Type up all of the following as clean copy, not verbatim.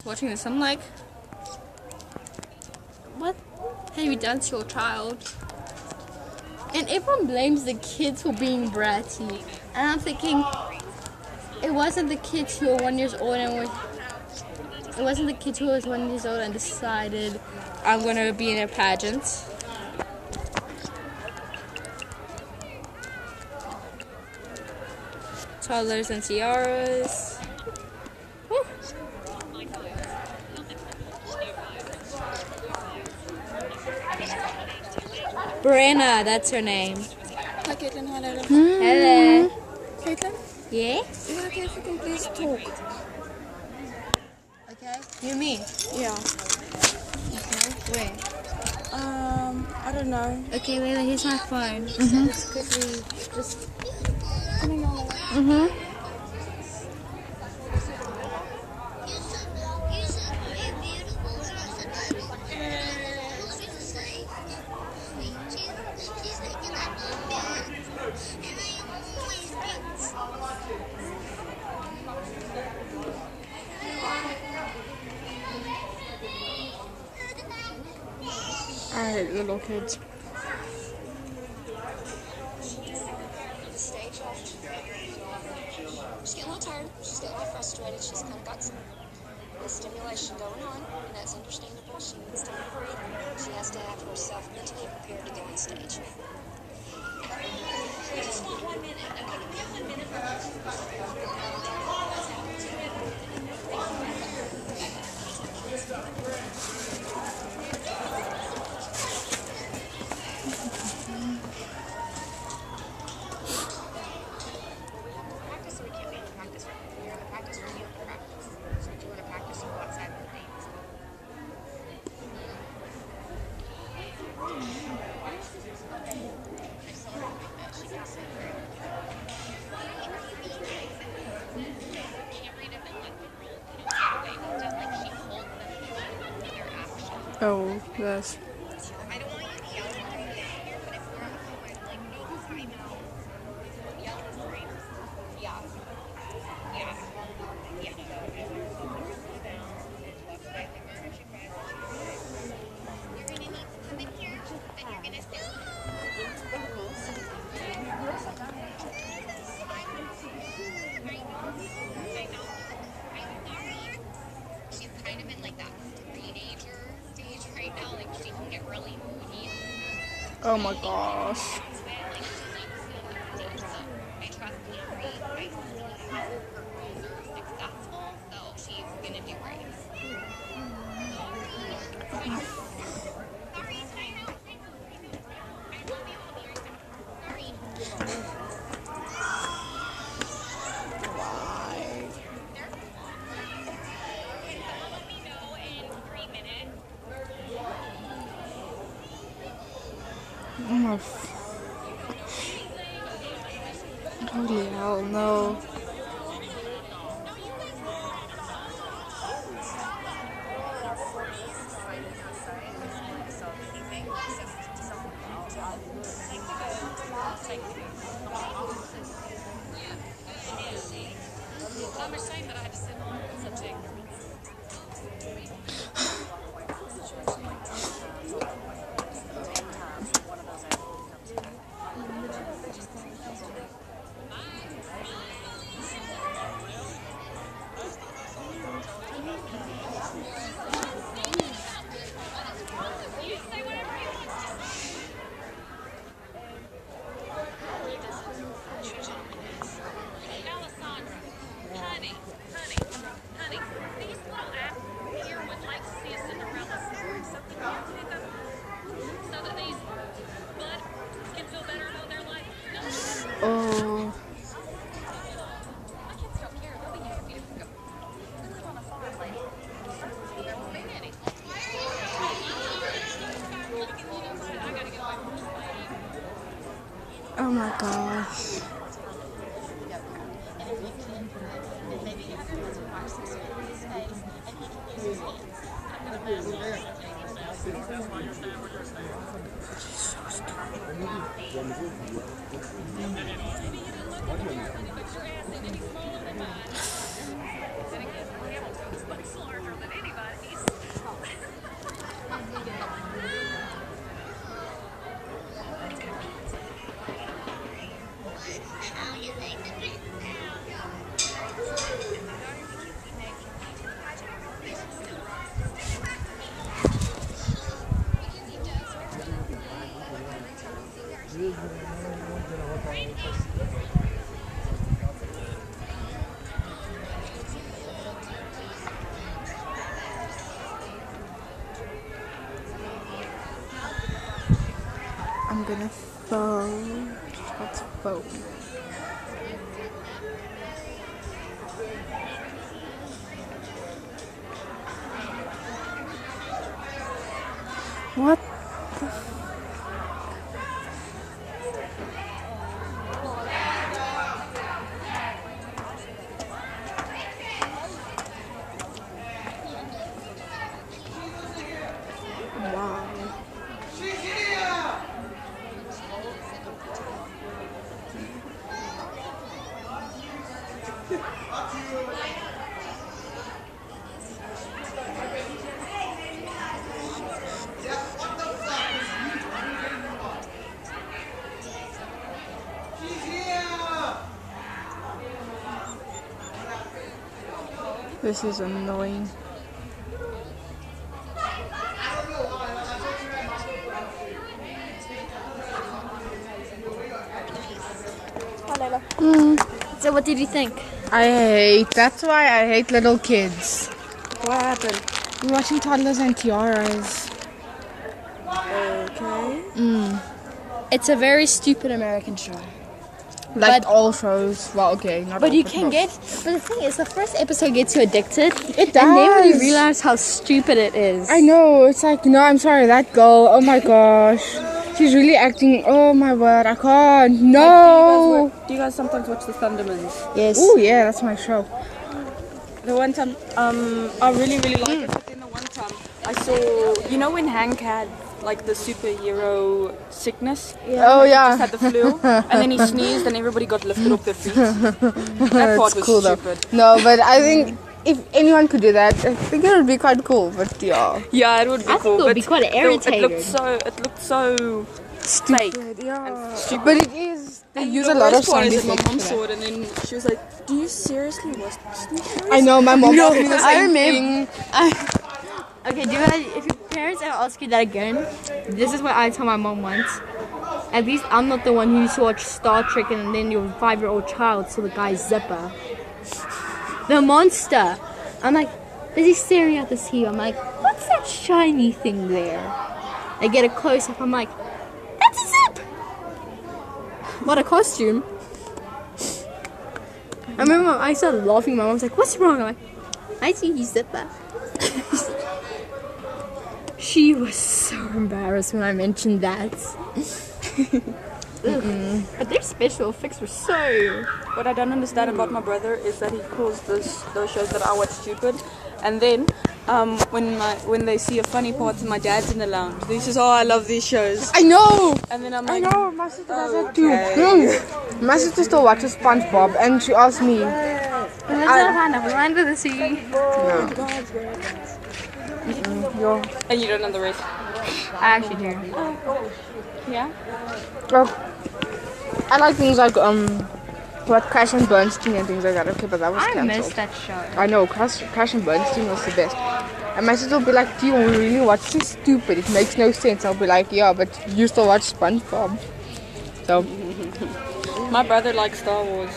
watching this. I'm like, what have you done to your child? And everyone blames the kids for being bratty. And I'm thinking, it wasn't the kids who were 1 year old and it wasn't the kids who was 1 year old and decided I'm gonna be in a pageant. Toddlers and tiaras. Woo. Brenna, that's her name. Hi, Caitlin. Hi, Layla. Hello. Caitlin, Yeah? is it okay if we can please talk? Okay? You me? Yeah. Where? I don't know. Okay, Layla, here's my phone. Just quickly, just coming on. I hate little kids. She's getting a little tired. She's getting a little frustrated. She's kind of got some stimulation going on, and that's understandable. She needs time to breathe. She has to have herself mentally prepared to go on stage. We just want 1 minute. Okay, can we have 1 minute for us? Practice, so we can't be in the practice room. We're in the practice room, you have to practice. So do you want to practice and go outside with the names? Oh, yes. I don't want you to yell and scream here, but if we're on the phone, like, no time out. Yell and scream. Yeah. Yeah. You're gonna need to come in here, and you're gonna sit. She's kind of in like that teenager stage right now. Like she can get really moody. Oh my gosh. I trust Henry. I see how her goals are successful, so she's gonna do great. Sorry, time out. I love you. I'll be right back. Sorry. Can someone let me know in 3 minutes? Oh my. Holy hell, no. I'm ashamed that I had to sit on such ignorance. You say whatever you want to. Alessandra, honey, these little apps here would like to see a Cinderella story, something you pick up so that these bud can feel better about their life. Oh. My kids don't care. They'll be happy to go. We live on a farm, lady. There won't be any. I gotta get away from this lady. Oh my gosh. But you're asking any smaller than mine. And again, my hammer toe is much larger than any I'm gonna phone. What's phone? What the wow. This is annoying. So what did you think? That's why I hate little kids. What happened? We're watching Toddlers and Tiaras. Okay. It's a very stupid American show. Like But- all shows. Well, okay, not But all, you but can most. get. But the thing is, the first episode gets you addicted. It And then when you does. realize how stupid it is. I know, it's like, no, I'm sorry, that girl, oh my gosh. She's really acting, oh my word, I can't, no. Do you guys sometimes watch the Thundermans? Yes. Oh yeah, that's my show. The one time, I really like it, but then the one time I saw, you know when Hank had like the superhero sickness? Oh Just yeah. had the flu, and then he sneezed and everybody got lifted off their feet. That part was Cool though. stupid. No, but I think if anyone could do that, I think it would be quite cool, but yeah. Yeah, it would be I think cool. it would but be quite It irritating. looked so fake. Yeah. Stupid. But it is, they use a The lot of worst part sound is that effects. my mom for saw that. it and then she was like, "Do you seriously watch these shows?" I know, my mom told me the I same remember- thing. Okay, do you realize if your parents ever ask you that again, this is what I tell my mom once. At least I'm not the one who used to watch Star Trek and then your 5-year-old child saw the guy Zipper. The monster. I'm like, is he staring at the sea? I'm like, what's that shiny thing there? I get a close up, I'm like, that's a zip! What a costume. I remember I started laughing, my mom was like, what's wrong? I'm like, I see you Zipper. She was so embarrassed when I mentioned that. But their special effects were so... What I don't understand about my brother is that he calls those shows that I watch stupid, and then when they see a funny part and my dad's in the lounge, he says, "Oh, I love these shows," I know! and then I'm I like, know, my sister does that too. Okay. My sister still watches SpongeBob and she asked me, Let's not find out. Land of the sea. and you don't know the rest. I actually do. Yeah. well, I like things like, Crash and Bernstein and things like that. Okay, but that was I cancelled. missed that show. I know, Crash and Bernstein was the best. And my sister will be like, do you really watch this stupid? It makes no sense. I'll be like, yeah, but you still watch SpongeBob. So, My brother likes Star Wars.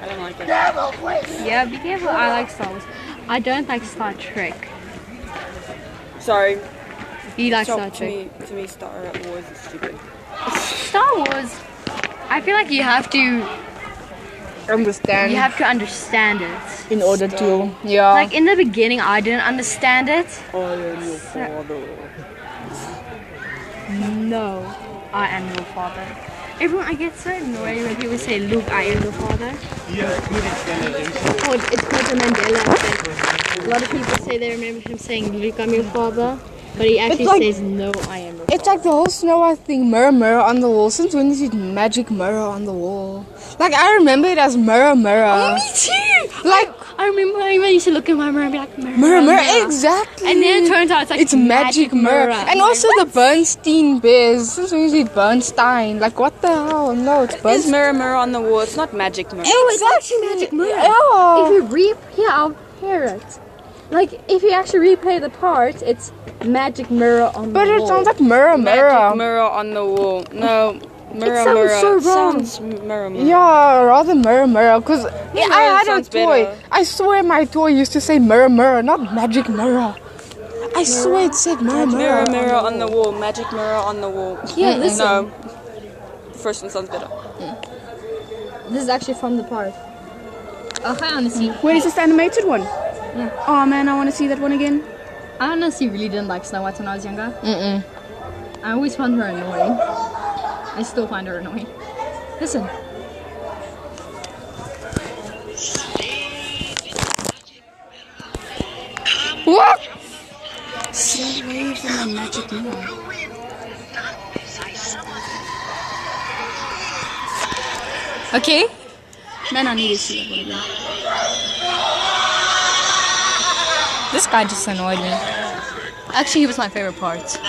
I don't like it. Yeah, be careful. I like Star Wars. I don't like Star Trek. Sorry. You like So Star Trek? to me, Star Wars is stupid. Star Wars. I feel like you have to understand understand it. in order to, yeah. Like in the beginning, I didn't understand it. I am your father. No, I am your father. Everyone, I get so annoyed when people say, "Luke, I am your father." Oh, it's called the Mandela effect. A lot of people say they remember him saying, "Luke, I'm your father," but he actually like- says, "No, I am your It's like the whole Snow White thing, mirror, mirror on the wall. Since when is it magic mirror on the wall? Like, I remember it as mirror, mirror. Me too. Like, I remember when I used to look in my mirror and be like, "Mirror, mirror, mirror, exactly. And then it turns out it's like It's magic mirror. And also the Bernstein Bears. Since when is it Bernstein? Like, what the hell? No, it's It's Bernstein. mirror, mirror on the wall. It's not magic mirror. it's actually magic mirror. Yeah. If you replay, I'll hear it. Like, if you actually replay the part, it's magic mirror on the But wall. it sounds like mirror, mirror. Magic mirror on the wall. No, mirror, sounds mirror. so wrong. Sounds mirror, mirror. Yeah, rather mirror, mirror. Because I had a sounds toy. better. I swear my toy used to say mirror, mirror, not magic mirror. I swear it said mirror, Mirror, mirror on the wall. Magic mirror on the wall. Yeah, listen. No. The first one sounds better. This is actually from the park. Okay, honestly. Wait, is this the animated one? Oh man, I want to see that one again. I honestly really didn't like Snow White when I was younger. Mm-mm. I always found her annoying. I still find her annoying. Listen. What? Slave in the magic mirror. Okay. Man, I need to see that one again. This guy just annoyed me. Actually, he was my favorite part.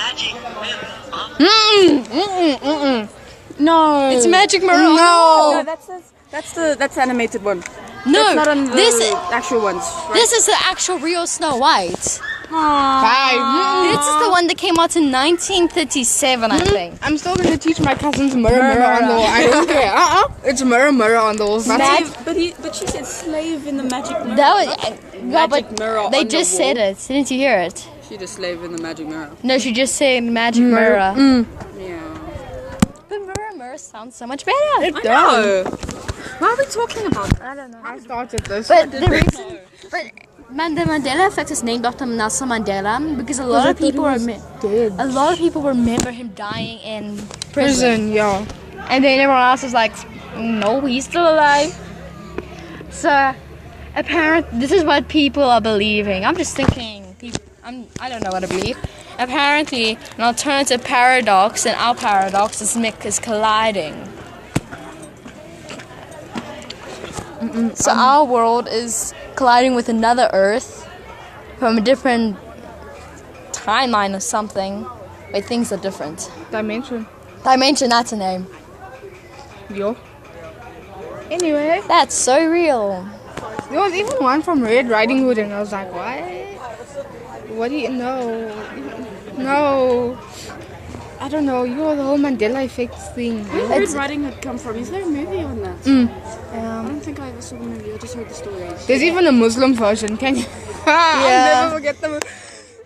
No. It's Magic Mirror. No. No, that's the animated one. No, That's not on the this actual ones. Right? this is the actual real Snow White. Bye. This is the one that came out in 1937, I think. I'm still gonna teach my cousins mirror, mirror on the wall. I don't care. It's mirror, mirror on the wall. That's it. But she said slave in the magic mirror. That was yeah, Magic but mirror they on the just said wall. it. Didn't you hear it? She just slave in the magic mirror. No, she just said Magic Mirror. Yeah. But Mirror sounds so much better. It I does. know. Why are we talking about that? I don't know. I started this. But the reason, the Mandela effect is named after Nelson Mandela because a lot of people remember him dying in prison. yeah. And then everyone else was like, no, he's still alive. So, apparently, this is what people are believing. I'm just thinking, I don't know what to believe. Apparently, an alternative paradox and our paradox is colliding. So our world is colliding with another Earth from a different timeline or something, where things are different. Dimension. Dimension, that's a name. Yo. Anyway, That's so real. there was even one from Red Riding Hood, and I was like, what? What do you know? No. I don't know. You're the whole Mandela effect thing. Where did Red Riding Hood come from? Is there a movie on that? I don't think I ever saw the movie. I just heard the stories. There's even a Muslim version. Can you? I'll never forget the.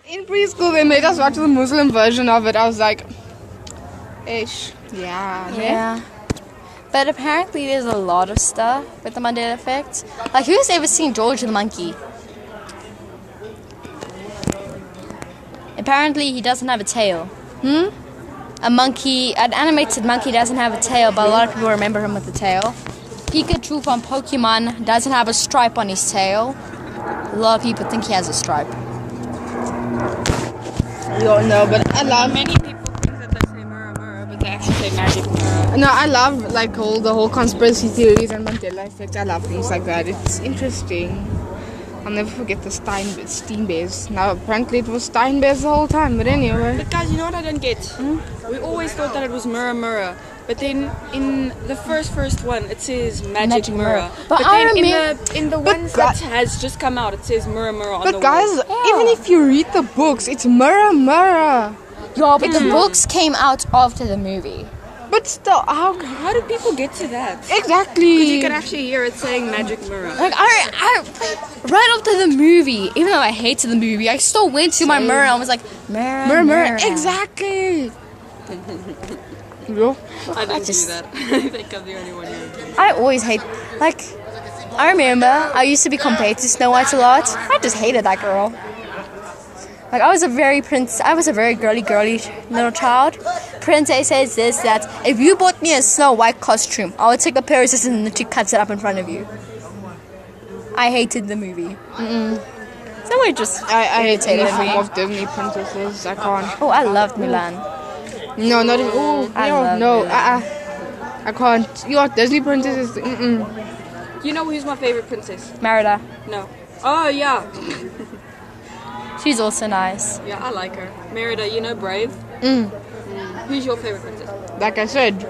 In preschool, they made us watch the Muslim version of it. I was like, ish. Yeah. Yeah. But apparently there's a lot of stuff with the Mandela effect. Like, who's ever seen George the monkey? Apparently he doesn't have a tail. A monkey, an animated monkey doesn't have a tail, but a lot of people remember him with a tail. Pikachu from Pokemon doesn't have a stripe on his tail. A lot of people think he has a stripe. You don't know, but I love. Many people think that they say mirror, mirror, but they actually say magic mirror. No, I love like the whole conspiracy theories and Mandela effect. I love things like that. It's interesting. I'll never forget the Steam Bears. Now apparently it was Stein Bears the whole time, but anyway. But guys, you know what I don't get? We always thought that it was mirror, mirror. But then in the first one, it says magic mirror. But But I then remember- in the ones that has just come out, it says mirror, mirror on the But guys, wall. even if you read the books, it's mirror, mirror. Yeah, but the books came out after the movie. But still, how How do people get to that? exactly? You can actually hear it saying magic mirror. Like, I right after the movie, even though I hated the movie, I still went to my mirror and was like, mirror, mirror, mirror. mirror. Exactly. Yo. I didn't just- do that. I think I'm the only one here. I always hate, like, I remember I used to be compared to Snow White a lot. I just hated that girl. Like, I was a very girly little child. Princess says this, that if you bought me a Snow White costume, I would take a pair of scissors and she cuts it up in front of you. I hated the movie. So I just I hate any irritated form me. of Disney princesses. I can't. Oh, I loved Mulan. No, not even. Oh, I no, love no. Mulan. I can't. Your Disney princesses. You know who's my favorite princess? Merida. No. Oh, yeah. She's also nice. Yeah, I like her. Merida, you know Brave? Who's your favorite princess? Like I said,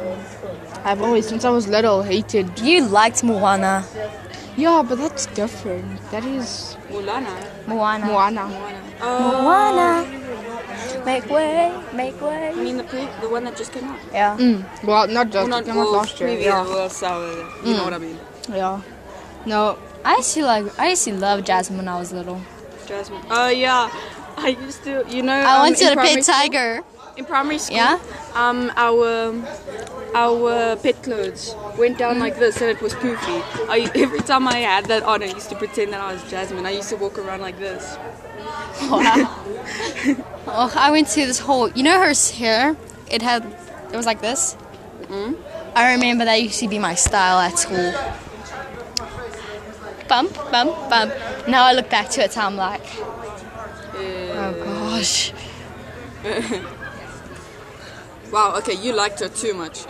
I've always, since I was little, hated. You liked Moana. Yeah, but that's different. That is Mulana. Moana. Moana. Moana. Make way, make way. I mean the one that just came out. Yeah. Well, not just. Well, It came out last year. previous, Yeah. well, so, you know what I mean. Yeah. No. I used to love Jasmine when I was little. Jasmine. Oh, yeah. I used to, you know, I wanted in a primary pet school- tiger. In primary school, Yeah? Our pet clothes went down like this and it was poofy. Every time I had that on, I used to pretend that I was Jasmine. I used to walk around like this. Wow. Oh, I went to this whole. You know her hair? It was like this. I remember that used to be my style at school. Bump, bump, bump. Now I look back to it, I'm like, oh gosh. Wow, okay, you liked her too much.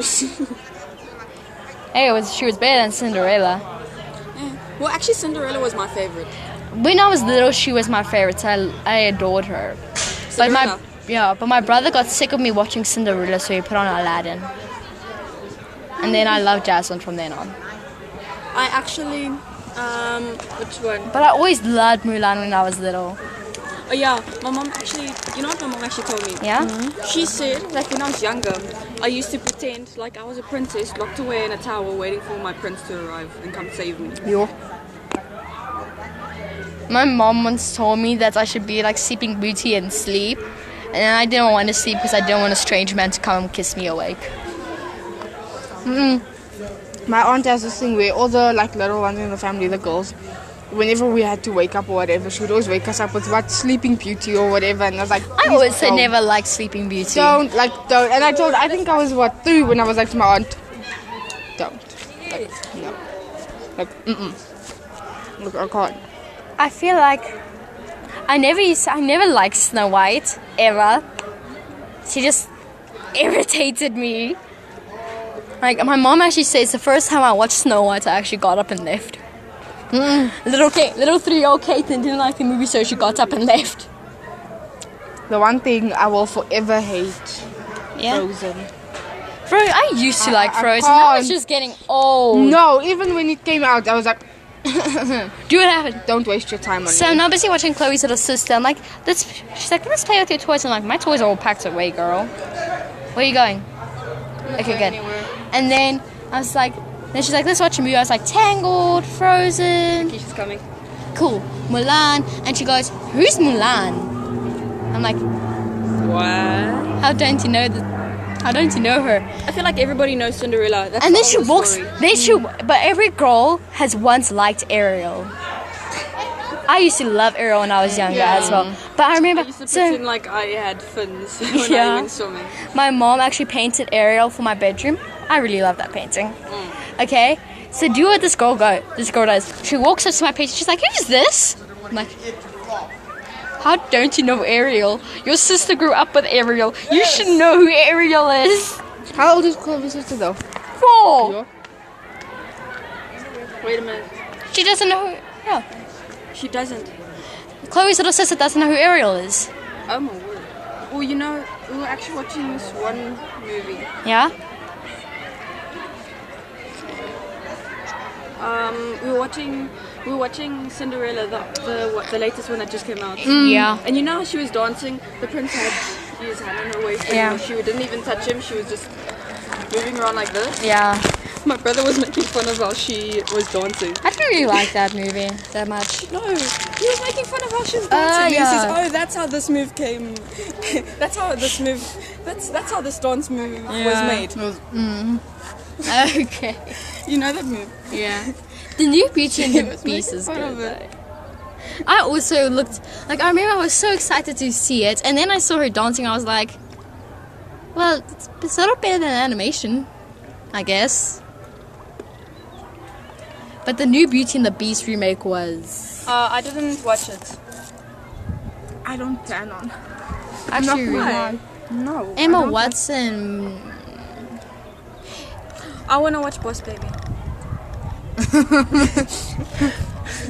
Hey, she was better than Cinderella. Well, actually, Cinderella was my favorite. When I was little, she was my favorite. So I adored her. Cinderella? But my brother got sick of me watching Cinderella, so he put on Aladdin. And then I loved Jasmine from then on. I actually, which one? But I always loved Mulan when I was little. Oh yeah, my mom actually, you know what my mom actually told me? Yeah? She said that when I was younger, I used to pretend like I was a princess locked away in a tower waiting for my prince to arrive and come save me. My mom once told me that I should be like Sleeping Beauty and sleep. And I didn't want to sleep because I didn't want a strange man to come and kiss me awake. My aunt has this thing where all the like little ones in the family, the girls, whenever we had to wake up or whatever, she would always wake us up with what Sleeping Beauty or whatever, and I was like, I "Please always said don't. never liked Sleeping Beauty. Don't. And I think I was 3 when I was like to my aunt, don't, like, no, like, look, I can't. I feel like I never liked Snow White ever. She just irritated me. Like my mom actually says the first time I watched Snow White, I actually got up and left. Little 3-year-old Caitlin didn't like the movie, so she got up and left. The one thing I will forever hate, Yeah. Frozen. I used to like I Frozen. Now it's can't. just getting old. No, even when it came out, I was like, Do what happened. don't waste your time on So it. I'm now busy watching Chloe's little sister. I'm like, she's like, let's play with your toys. I'm like, my toys are all packed away, girl. Where are you going? Okay, good. And then I was like, then she's like, let's watch a movie. I was like, Tangled, Frozen, She's coming. cool, Mulan. And she goes, who's Mulan? I'm like, What? how don't you know how don't you know her? I feel like everybody knows Cinderella. That's And then the she whole walks. story. But every girl has once liked Ariel. I used to love Ariel when I was younger as well. But I remember. I used to So pretend like I had fins when Yeah. I went swimming. my mom actually painted Ariel for my bedroom. I really love that painting. Okay, so do what this girl does. She walks up to my painting. She's like, "Who's this?" I'm like, "How don't you know Ariel? Your sister grew up with Ariel. You should know who Ariel is." How old is Chloe's sister though? 4. Wait a minute. She doesn't know who. Yeah. She doesn't. Chloe's little sister doesn't know who Ariel is. Oh my word. Well, you know, we were actually watching this one movie. Yeah. We were watching Cinderella, the latest one that just came out. Yeah. And you know how she was dancing? The prince had his hand on her waist. And Yeah. she didn't even touch him. She was just moving around like this. Yeah. My brother was making fun of how she was dancing. I didn't really like that movie that much. No, he was making fun of how she was dancing. He yeah. says, "Oh, that's how this move came. That's how this dance move was made." Okay. You know that move? Yeah. The new Beauty and He the was Beast making is fun good. of it. though. I also looked like I remember I was so excited to see it, and then I saw her dancing. I was like, "Well, it's a lot better than animation, I guess." But the new Beauty and the Beast remake was I didn't watch it. I don't plan on. actually really Why? No. Emma Watson. I want to watch Boss Baby.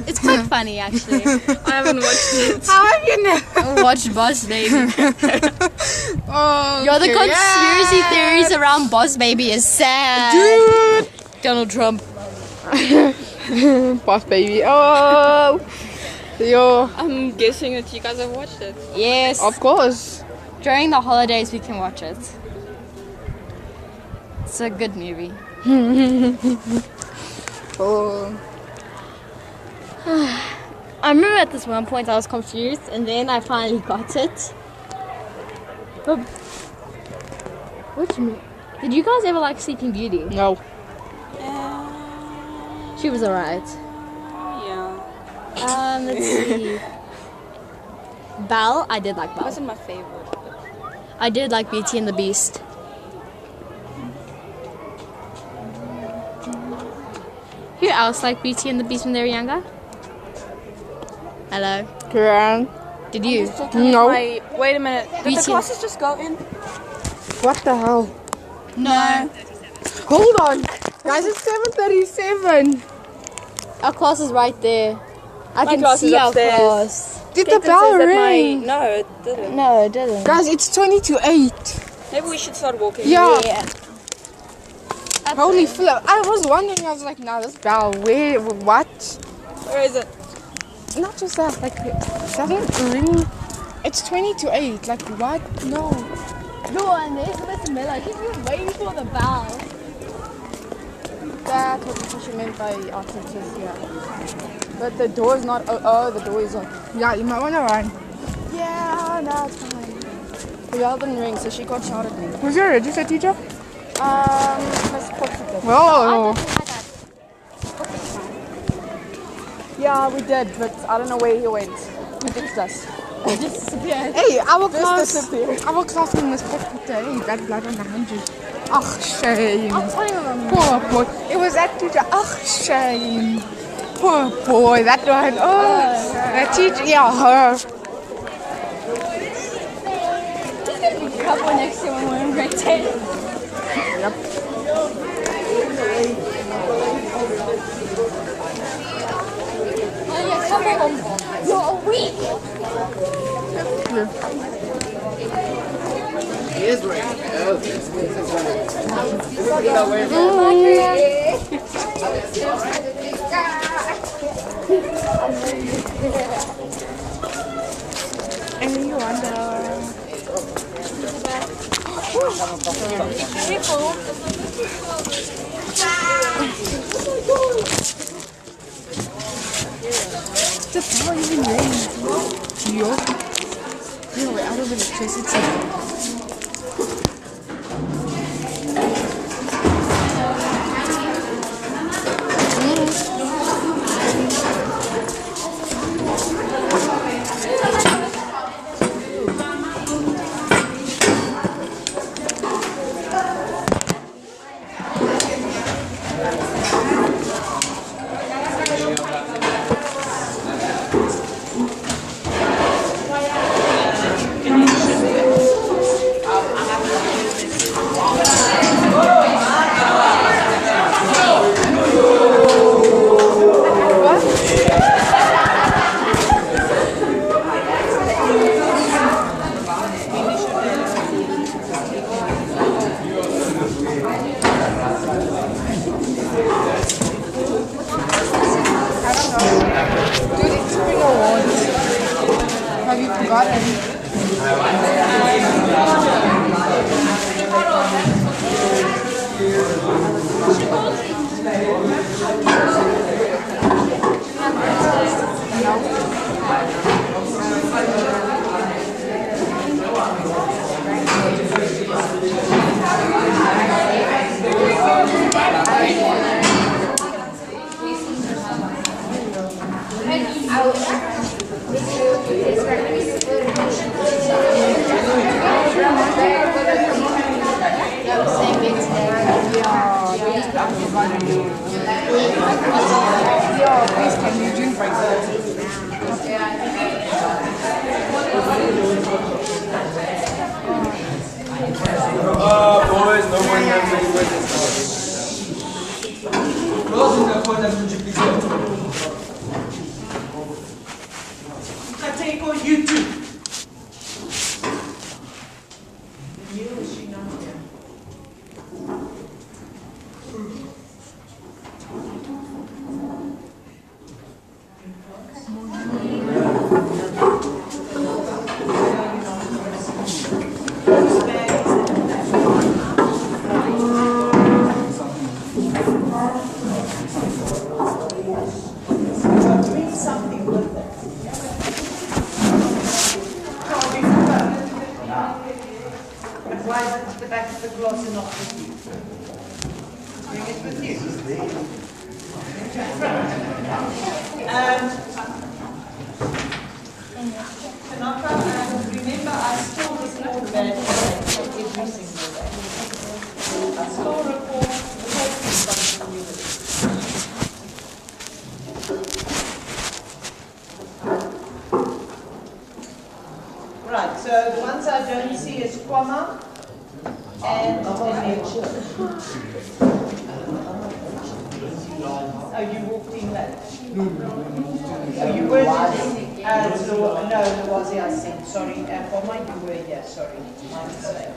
It's quite funny actually. I haven't watched it. How have you never? Watch Boss Baby. Oh, Yo, the okay, conspiracy yeah. theories around Boss Baby is sad. Dude. Donald Trump. Boss Baby. Oh. Yo. I'm guessing that you guys have watched it. Yes. Of course. During the holidays, we can watch it. It's a good movie. Oh. I I remember at this one point I was confused, and then I finally got it. But what do you mean? Did you guys ever like Sleeping Beauty? No. She was alright. Yeah. Let's see. Belle, I did like It Belle. wasn't my favorite. I did like Beauty and the Beast. Who else liked Beauty and the Beast when they were younger? Hello. Karen. Did you? No. Wait a minute. Did the Beauty. classes just go in? What the hell? No. Hold on. Guys, it's 7:37. Our class is right there. I My can class is see our upstairs. class. Did the Caitlin bell says that ring? No, it didn't. No, it didn't. Guys, it's 20 to 8. Maybe we should start walking. Yeah. That's Holy it. flip. I was wondering, I was like, nah, this bell, where, what? Where is it? Not just that, like, it doesn't ring. It's 20 to 8. Like, what? No. No, and there's Miss Miller. She's just waiting for the bell. That's what she meant by artists, yeah. But the door is not, oh, the door is on. Yeah, you might want to run. Yeah, no, it's fine. The bell didn't ring, so she got shot at me. Was your register teacher? Miss Potter's. Whoa. Yeah, we did, but I don't know where he went. He ditched us. Disappeared. Hey, our Just class, disappeared. our classroom was Potter. Hey, that blood on the hundred. Ach, shame. I'll tell you what. Poor boy. It was that teacher. Ach, shame. Poor boy. That one. Oh, that teacher. Yeah, her. There's gonna be a couple next year when we're in grade 10. Yep. Oh yeah, couple of them. You're a week. And you wonder. The power even rain. Yo. Yeah, we're out of electricity. Dude, it's Spring Awards. Have you forgotten? Yeah, please, can you drink right now? Boys, no one has any witness. Closing the point of multiplication. I take on YouTube. Right, so the ones I don't see is Kwama and Daniel. Oh, you walked in late? Oh, you weren't no, Lwazi, I said, sorry. Kwama, you were here, sorry. My mistake.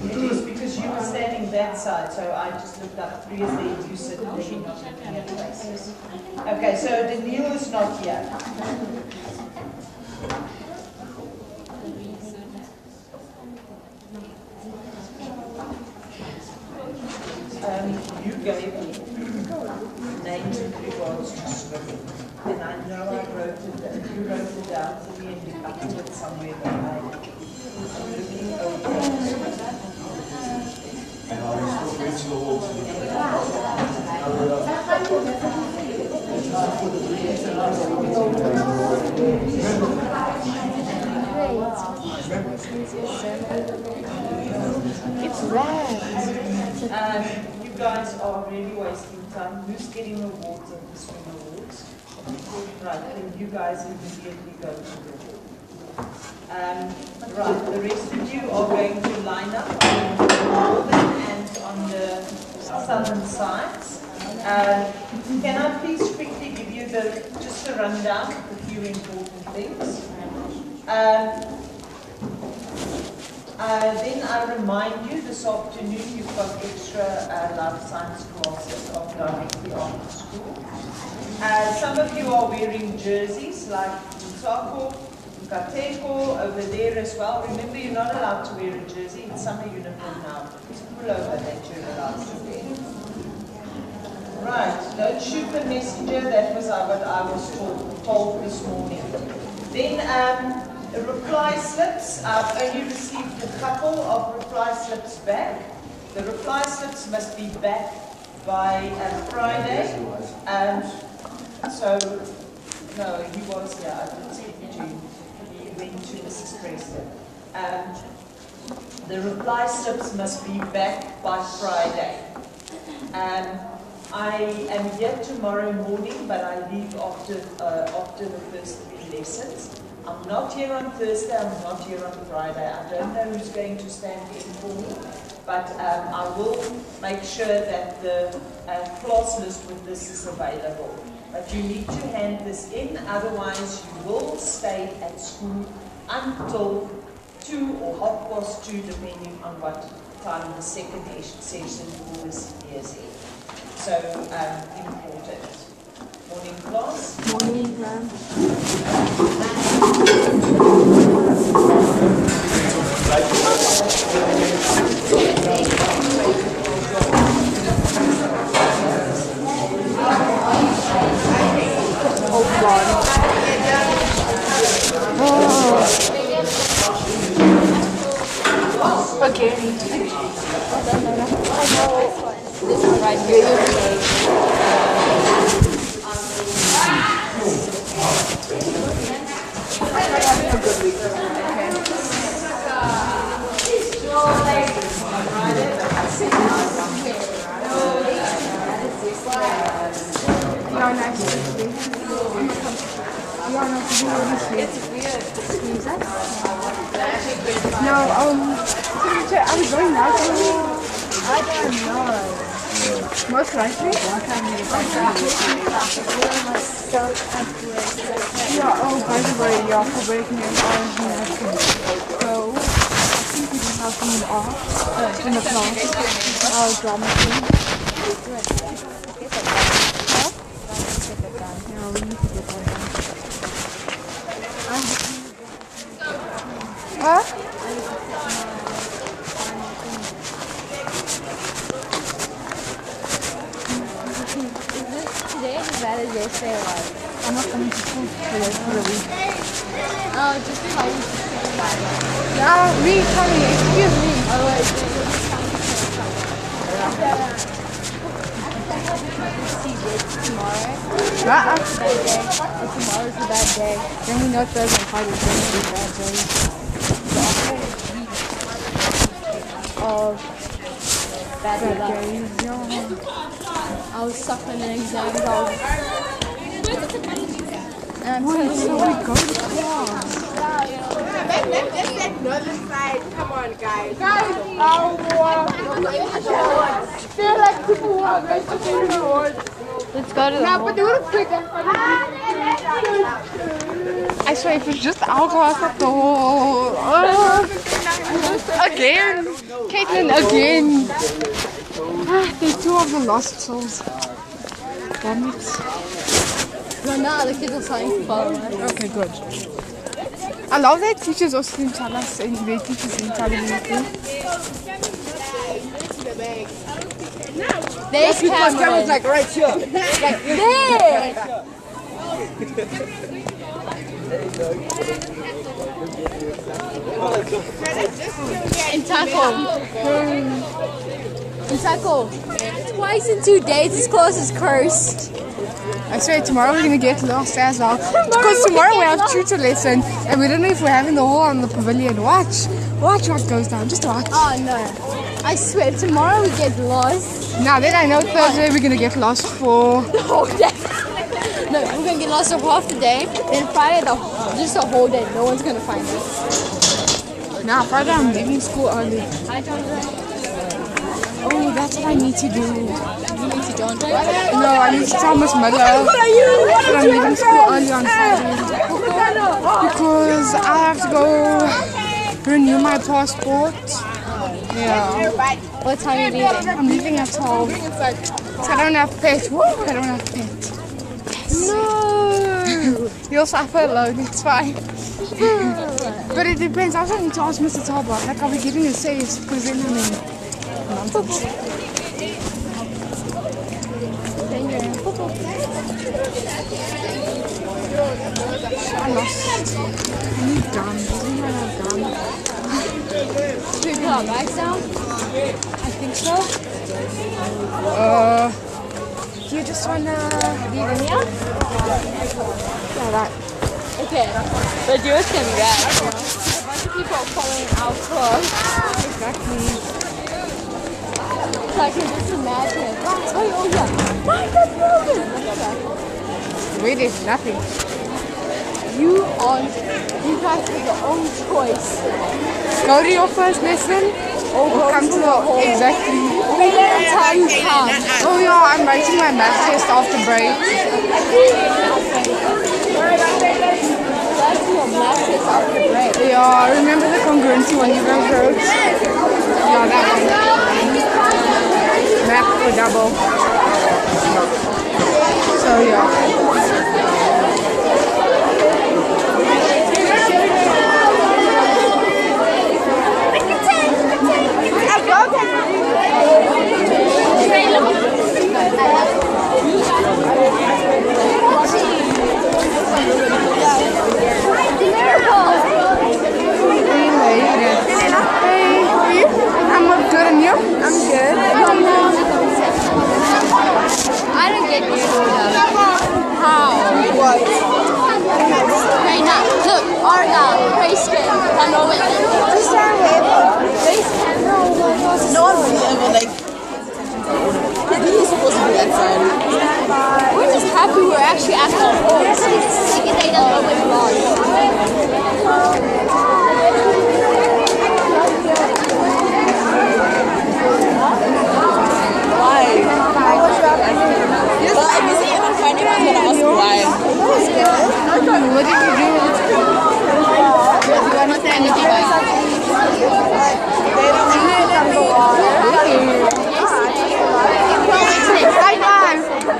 It is because you were standing that side, so I just looked up 3 is there, you sit there, you're not looking at faces. Okay, so Daniel is not here. You gave me names in regards to swimming. And I know I wrote it down. You wrote it down for me and you put it somewhere that I'm looking over. And I was still to the walls. It's red. You guys are really wasting time. Who's getting awards at the swim awards? Right, then you guys immediately go to the wall. Right, the rest of you are going to line up on the northern and on the southern sides. Can I please quickly give you just a rundown of a few important things? Then I remind you this afternoon you've got extra life science classes directly after school. Some of you are wearing jerseys like Mutako, Mukateko over there as well. Remember, you're not allowed to wear a jersey. It's summer uniform now. It's pullover that you're allowed to wear. Right, don't shoot the messenger. That was what I was told this morning. Then reply slips. I've only received a couple of reply slips back. The reply slips must be back by Friday. So, no, he was here. I didn't speak to him. He went to Mrs. Preston. The reply slips must be back by Friday. I am here tomorrow morning, but I leave after the first 3 lessons. I'm not here on Thursday, I'm not here on Friday. I don't know who's going to stand in for me, but I will make sure that the class list with this is available. But you need to hand this in, otherwise you will stay at school until 2 or 2:30, depending on what time the second session is in. So, important. Morning class. Morning, ma'am. Okay. This one right here. A good week. Okay. You are nice to see. You are not to do it's weird. Who's that? No, I'm going now. I don't know. Most likely? Yeah, oh, by the way, yeah, for breaking in orange napkin. So, I think we do have someone off in the class. Our drama team. Huh? Yeah, we need to get that done. Huh? Today is as bad as yesterday was. I'm not coming to school for the week. Oh, just tell me to say that. Yeah, coming. Excuse me. Otherwise, tomorrow. Bad day. Tomorrow's a bad day. Then we know Thursday and Friday is going to be bad days. Of bad luck. Days, yeah. I was suffering an exam. And I'm So so we go to class. Come on, guys. let's go to the mall. I swear, if it's just alcohol, it's not the whole. Again, Caitlin, again. They're two of the lost souls. Damn it. No, now the kids are starting to follow us. Okay, good. I love that teachers also didn't tell us, and their teachers didn't tell us anything. There's cameras. Like right here. There! In tackle. In tackle. Twice in 2 days, this class is cursed. I swear, tomorrow we're gonna get lost as well. Because tomorrow we have tutor lesson, and we don't know if we're having the hall on the pavilion. Watch what goes down. Just watch. Oh no. I swear, tomorrow we get lost. Now then, I know Thursday we're gonna get lost for. The whole day. No, we're gonna get lost for half the day. Then Friday, just a whole day. No one's gonna find us. Now Friday I'm leaving school early. Hi, John. Oh, that's what I need to do. You need to John. No, I need to tell Miss Miller that I'm leaving school early on Friday. Because I have to go renew my passport. Yeah. What time are you leaving? I'm leaving at 12. So I don't have pet. Woo, I don't have pet. No. You'll suffer alone, it's fine. But it depends. I also need to ask Mr. Talbot. Like, are we getting a serious present in nonsense? I lost. I need gum. Doesn't I have gum? Should we put our bags down? I think so. You just wanna Leave them here? yeah, that. Okay. But yours can be back. A bunch of people are following our class. Exactly. So I can just imagine. Oh yeah. My God, Logan! Wait, there's nothing. You guys have your own choice. Go to your first lesson or come to the exactly. Time comes. Oh yeah, I'm writing my math test after break. That's your math test after break. Yeah, remember the congruency one you guys wrote? Yeah, that one. Math for double. So yeah. Hey, how are you? I'm good, and you? I'm good. I don't get this order. How? What? Okay, now, look, Arna, face skin. I know it. Just stand wherever. Face skin. No one really ever like. He is supposed to be that side. We're just happy we're actually at the home. It's the second day that nobody lost. Why? Well, if you say I'm finding, I'm gonna ask why. What did you do? What's the energy bag?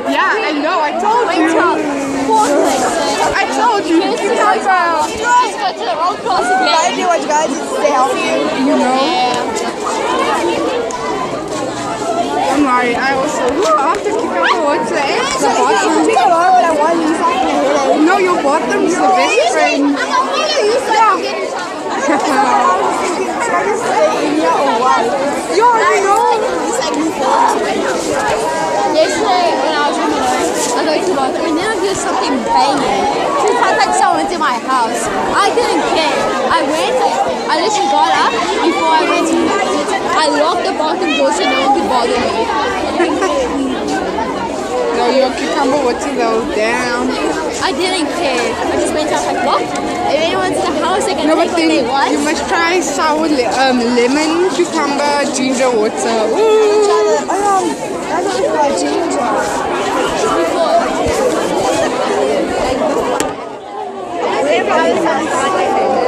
Yeah, I know, I told you. I told you. Just go to the wrong class again. Do what you guys need to stay healthy. You know, Yeah. don't worry, I also I have to keep up with what's the bottom. No, your bottom's the best friend. Yeah, you know. Yesterday when I was home alone, I go to the bathroom and then I hear something banging. It sounds like someone's in my house. I didn't care. I literally got up before I went to I locked the bathroom door so no one could bother me. Oh, your cucumber water though, damn. I didn't care. I just went out like, what? If anyone's in the house, they can No, take but what then they want. you must try sour lemon, cucumber, ginger water. Ooh. I don't like ginger.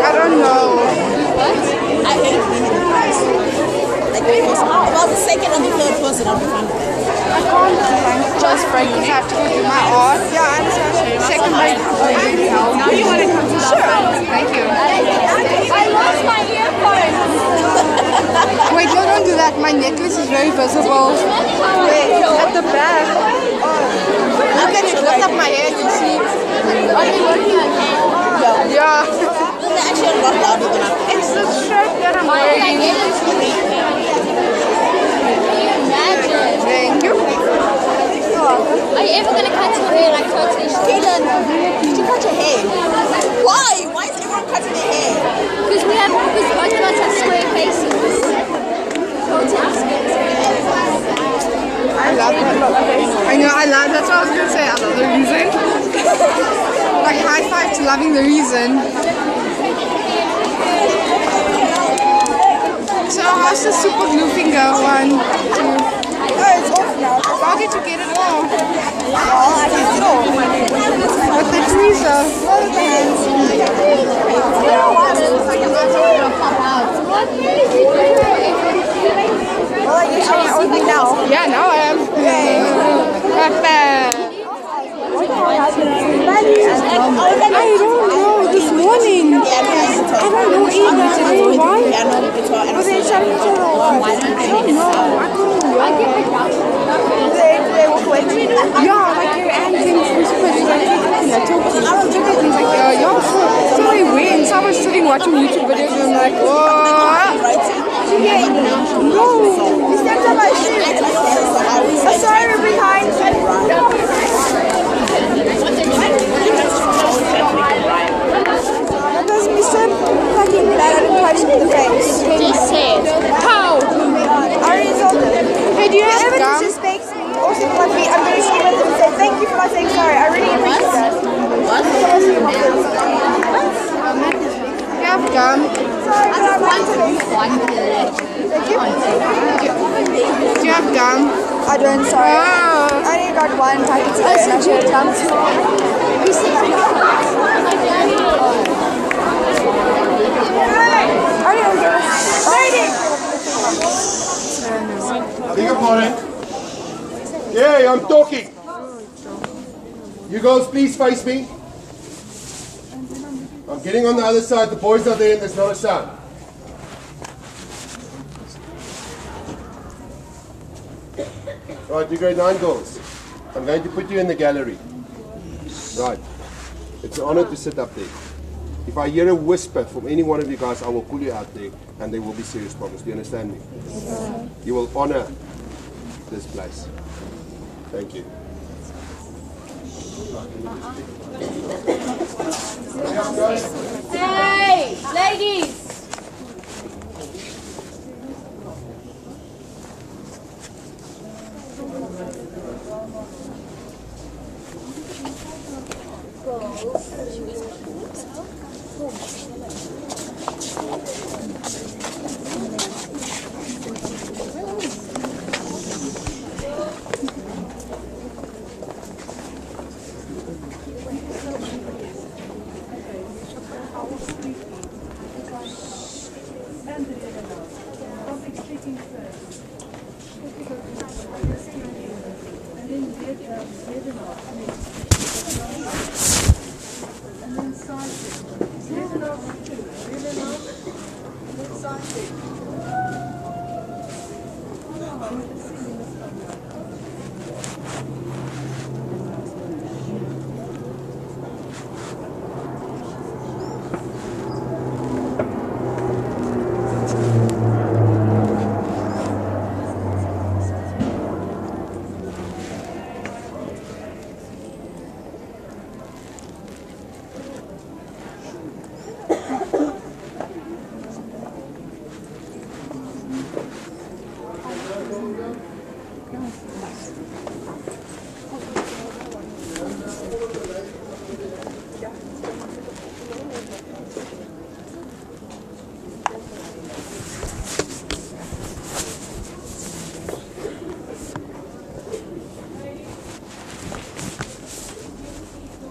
I don't know. I hate vinegar fries. Like, if I was the second and the third person, I'd be fine with it. I can't just break because I have to go do my art. Yeah, I understand. Second break. Now you want to come to the Thank you. I lost my earphones. Wait, no, don't do that. My necklace is very visible. Wait, at the back. Look at you. Lift up my hair. You see? Are you working again? Yeah. They're actually a lot louder than I thought. It's the shirt that I'm Why did I wearing. get it? Can you imagine? Thank you. Are you ever gonna cut your hair like totally short? Kaden, did you cut your hair? Why? Why is everyone cutting their hair? Because most of us have square faces. I love that. I know, I love that's what I was gonna say. I love the reason. Like high five to loving the reason. So how's the super glue finger? 1, 2. Oh, it's off now. How did you get it off? Oh, I can do it. With the tweezer. Well, I guess you're on me now. Yeah, now I am. Perfect. I don't know. This morning. I don't know either. Today, why? Was they shutting each other off? I don't know. I couldn't hear. They walk away. Yeah, like your aunt thinks we're supposed to like talk to you. I don't think things like yeah, so they went. So I was sitting watching YouTube videos and I'm like, what? No. You stepped on my shoe. I'm sorry, we're behind. That doesn't be so fucking bad. I didn't punch him in the face. Just say it. How? I already told them. Hey, do you have Whoever gum? disrespects me or something like me, I'm going to shoot them and say thank you for not saying sorry. I really appreciate that. What? You have gum? Sorry, but I'm not Thank you. Do you have gum? I don't, sorry. Oh. I only got one packet today and I should have done Beg your pardon. Yeah, I'm talking. You girls, please face me. I'm getting on the other side. The boys are there and there's not a sound. Right, you grade 9 girls. I'm going to put you in the gallery. Right. It's an honor to sit up there. If I hear a whisper from any one of you guys, I will pull you out there and there will be serious problems. Do you understand me? You will honor this place. Thank you. Hey, ladies!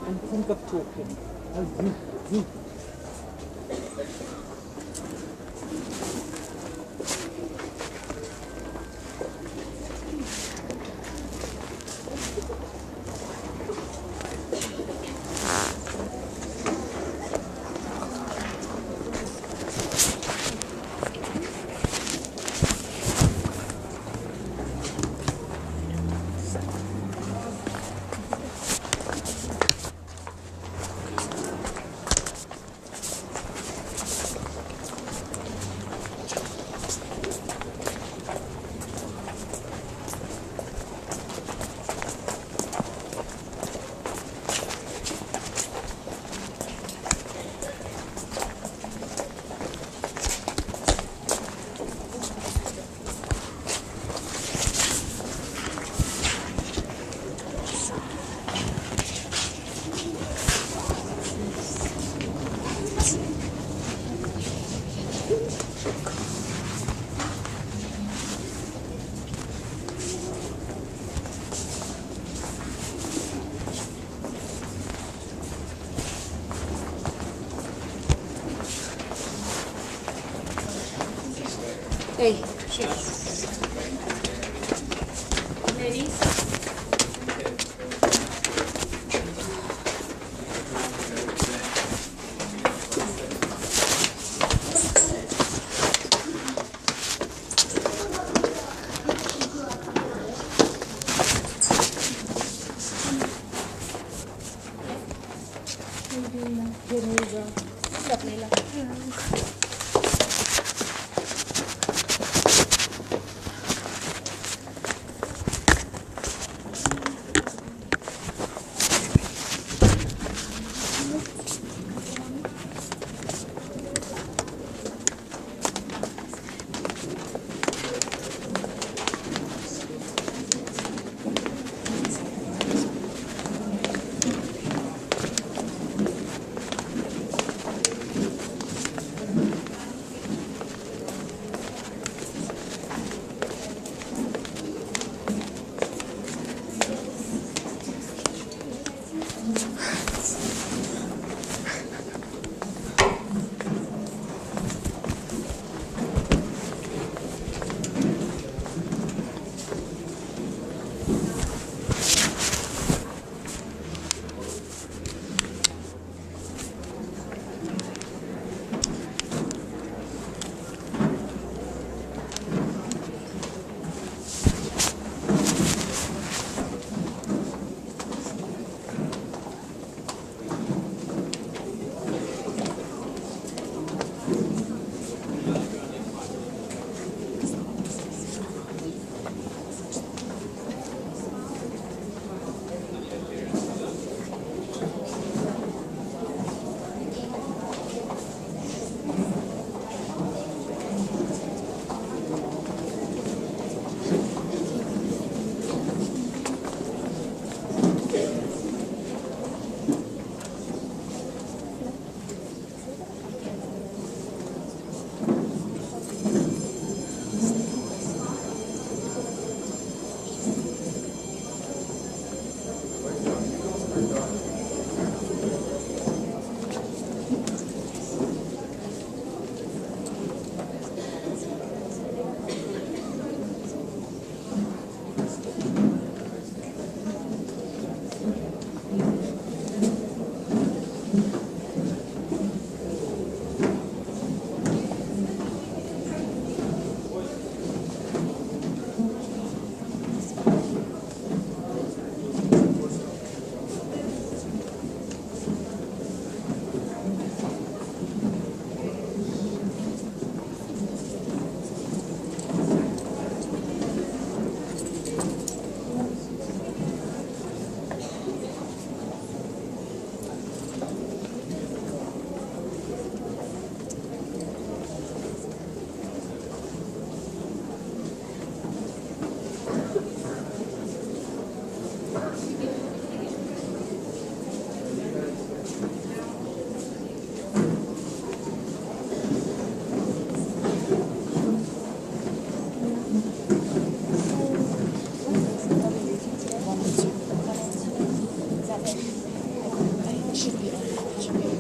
and think of talking. Oh, you. Hey, cheers. Ladies. should be on. It should be on.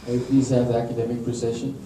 May we please have the academic procession?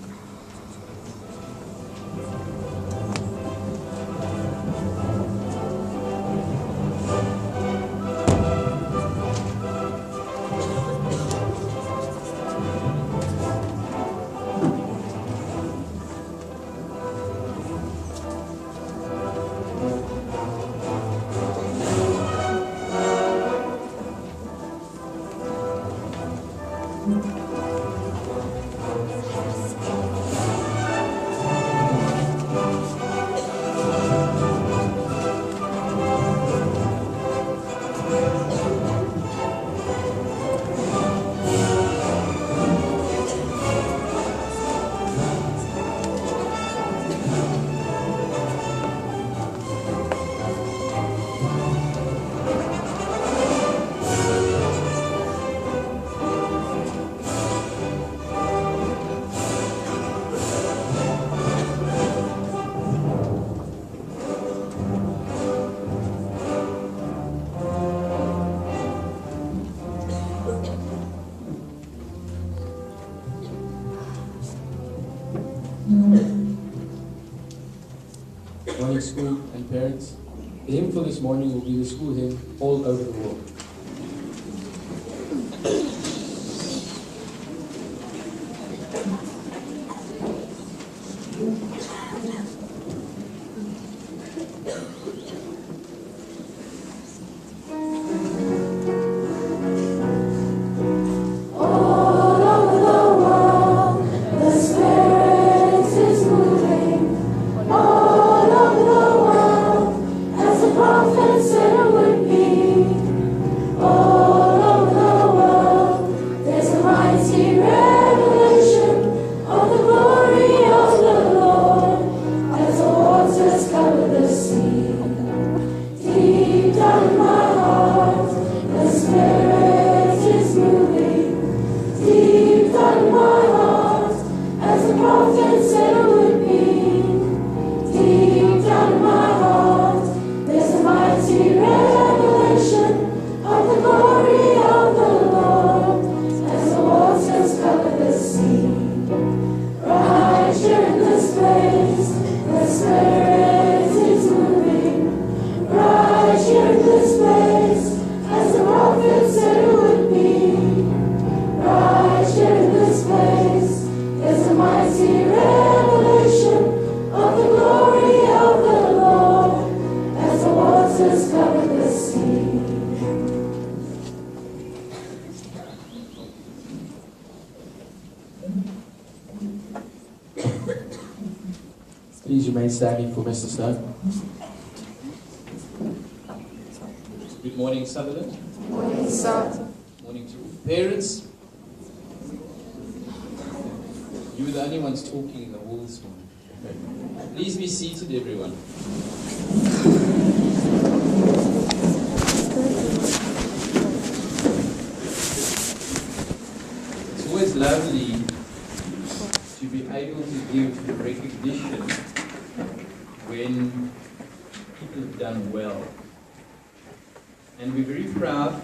Morning school and parents. The hymn for this morning will be the school hymn, All Over the World. remain standing for Mr. Stone. Good morning, Sutherland. Morning, sir. Morning to all parents. You were the only ones talking in the hall this morning. Please be seated, everyone. It's always lovely to be able to give recognition when people have done well. And we're very proud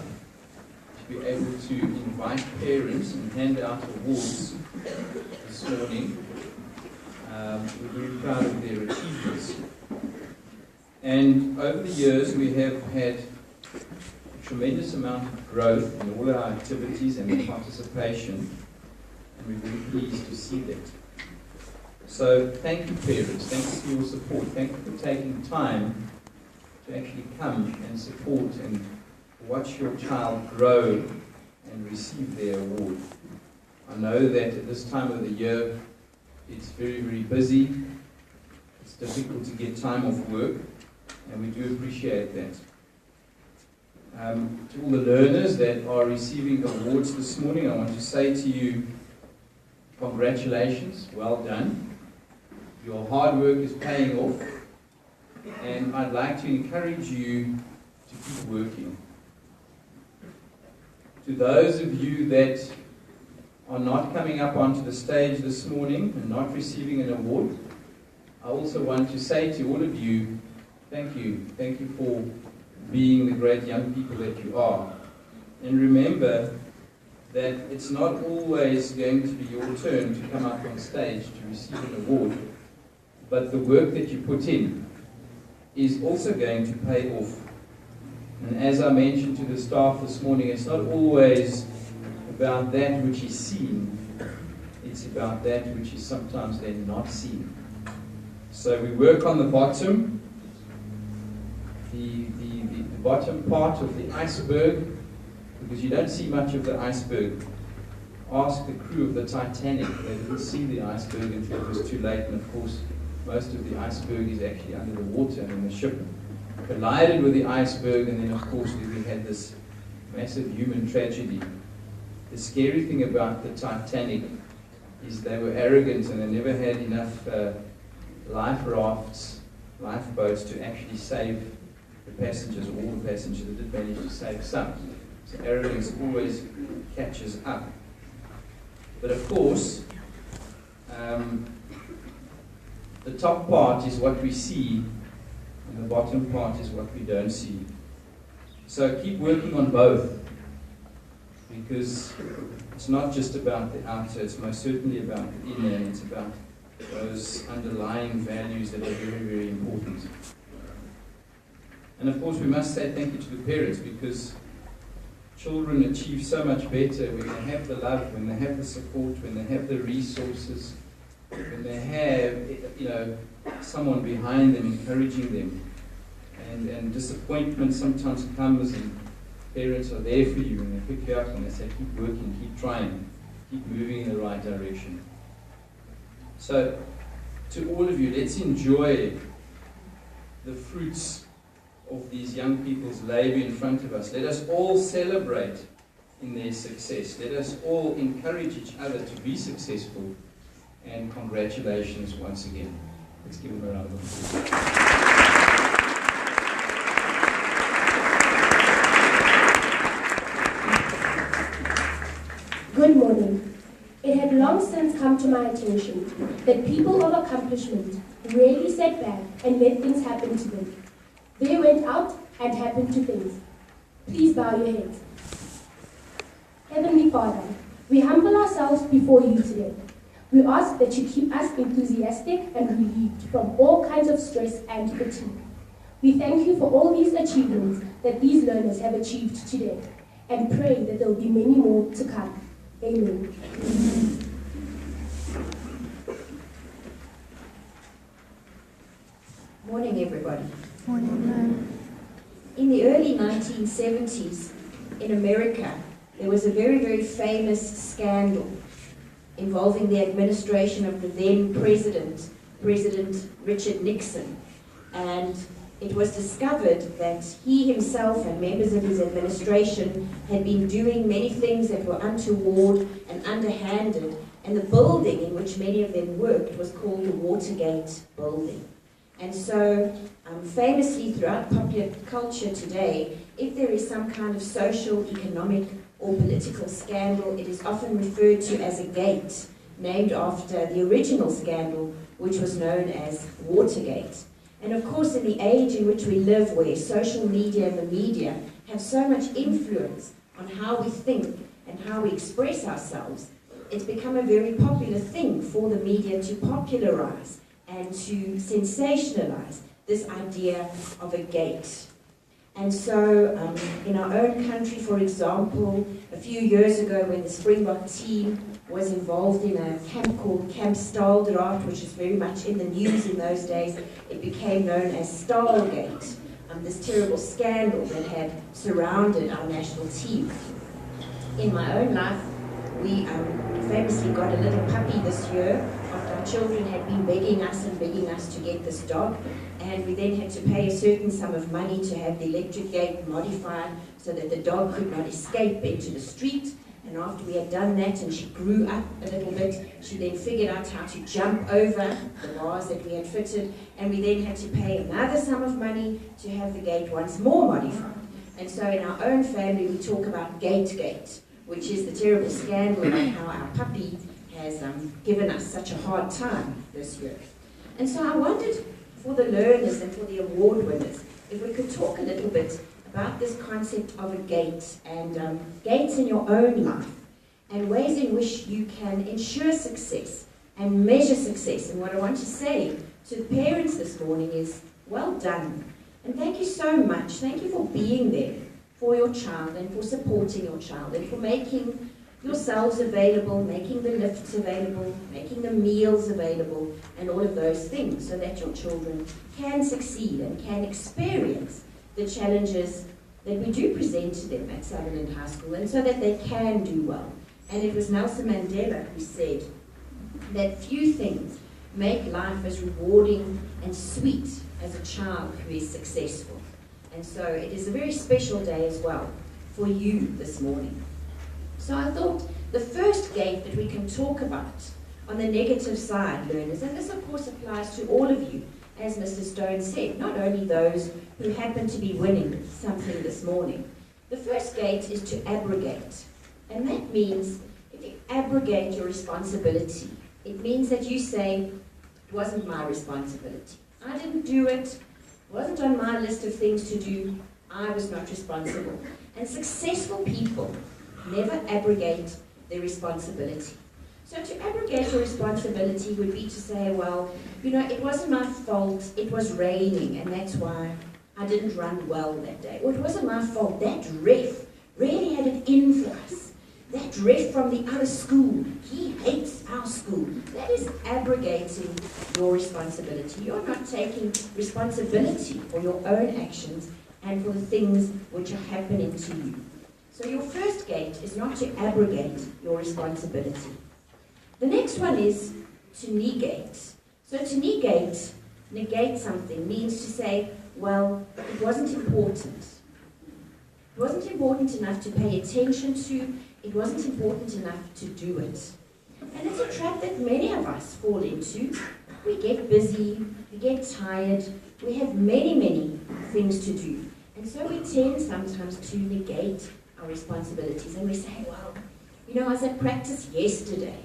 to be able to invite parents and hand out awards this morning. We're very proud of their achievements. And over the years we have had a tremendous amount of growth in all our activities and the participation, and we're very pleased to see that. So thank you, parents, thanks for your support, thank you for taking time to actually come and support and watch your child grow and receive their award. I know that at this time of the year it's very, very busy, it's difficult to get time off work, and we do appreciate that. To all the learners that are receiving awards this morning, I want to say to you, congratulations, well done. Your hard work is paying off, and I'd like to encourage you to keep working. To those of you that are not coming up onto the stage this morning and not receiving an award, I also want to say to all of you, thank you. Thank you for being the great young people that you are. And remember that it's not always going to be your turn to come up on stage to receive an award, but the work that you put in is also going to pay off. And as I mentioned to the staff this morning, it's not always about that which is seen, it's about that which is sometimes then not seen. So we work on the bottom, the bottom part of the iceberg, because you don't see much of the iceberg. Ask the crew of the Titanic, they didn't see the iceberg until it was too late, and of course most of the iceberg is actually under the water, and the ship collided with the iceberg, and then of course we had this massive human tragedy. The scary thing about the Titanic is they were arrogant and they never had enough life rafts, lifeboats to actually save the passengers, all the passengers. They did manage to save some. So arrogance always catches up. But of course, the top part is what we see, and the bottom part is what we don't see. So keep working on both, because it's not just about the outer, it's most certainly about the inner, and it's about those underlying values that are very, very important. And of course we must say thank you to the parents, because children achieve so much better when they have the love, when they have the support, when they have the resources, when they have, someone behind them encouraging them. And disappointment sometimes comes, and parents are there for you, and they pick you up and they say, keep working, keep trying, keep moving in the right direction. So, to all of you, let's enjoy the fruits of these young people's labor in front of us. Let us all celebrate in their success. Let us all encourage each other to be successful. And congratulations once again. Let's give them a round of applause. Good morning. It had long since come to my attention that people of accomplishment rarely sat back and let things happen to them. They went out and happened to things. Please bow your heads. Heavenly Father, we humble ourselves before you today. We ask that you keep us enthusiastic and relieved from all kinds of stress and fatigue. We thank you for all these achievements that these learners have achieved today, and pray that there will be many more to come. Amen. Morning, everybody. Morning. In the early 1970s, in America, there was a very, very famous scandal involving the administration of the then President President Richard Nixon. And it was discovered that he himself and members of his administration had been doing many things that were untoward and underhanded, and the building in which many of them worked was called the Watergate building. And so, famously throughout popular culture today, if there is some kind of social, economic, or political scandal, it is often referred to as a gate, named after the original scandal, which was known as Watergate. And of course, in the age in which we live, where social media and the media have so much influence on how we think and how we express ourselves, it's become a very popular thing for the media to popularize and to sensationalize this idea of a gate. And so, in our own country, for example, a few years ago when the Springbok team was involved in a camp called Camp Staaldraad, which is very much in the news in those days, it became known as Staalgate, this terrible scandal that had surrounded our national team. In my own life, we famously got a little puppy this year after our children had been begging us to get this dog, and we then had to pay a certain sum of money to have the electric gate modified so that the dog could not escape into the street. And after we had done that and she grew up a little bit, she then figured out how to jump over the bars that we had fitted, and we then had to pay another sum of money to have the gate once more modified. And so in our own family we talk about Gate, which is the terrible scandal about how our puppy has given us such a hard time this year. And so I wondered, for the learners and for the award winners, if we could talk a little bit about this concept of a gate and gates in your own life and ways in which you can ensure success and measure success. And what I want to say to the parents this morning is, well done. And thank you so much. Thank you for being there for your child and for supporting your child and for making yourselves available, making the lifts available, making the meals available, and all of those things so that your children can succeed and can experience the challenges that we do present to them at Sutherland High School, and so that they can do well. And it was Nelson Mandela who said that few things make life as rewarding and sweet as a child who is successful. And so it is a very special day as well for you this morning. So I thought the first gate that we can talk about on the negative side, learners, and this of course applies to all of you, as Mr. Stone said, not only those who happen to be winning something this morning. The first gate is to abrogate. And that means if you abrogate your responsibility, it means that you say, it wasn't my responsibility. I didn't do it. It wasn't on my list of things to do. I was not responsible. And successful people never abrogate their responsibility. So to abrogate your responsibility would be to say, well, you know, it wasn't my fault, it was raining, and that's why I didn't run well that day. Or it wasn't my fault, that ref really had it in for us. That ref from the other school, he hates our school. That is abrogating your responsibility. You're not taking responsibility for your own actions and for the things which are happening to you. So your first gate is not to abrogate your responsibility. The next one is to negate. So to negate something means to say, well, it wasn't important. It wasn't important enough to pay attention to. It wasn't important enough to do it. And it's a trap that many of us fall into. We get busy, we get tired, we have many things to do. And so we tend sometimes to negate our responsibilities. And we say, well, you know, I was at practice yesterday,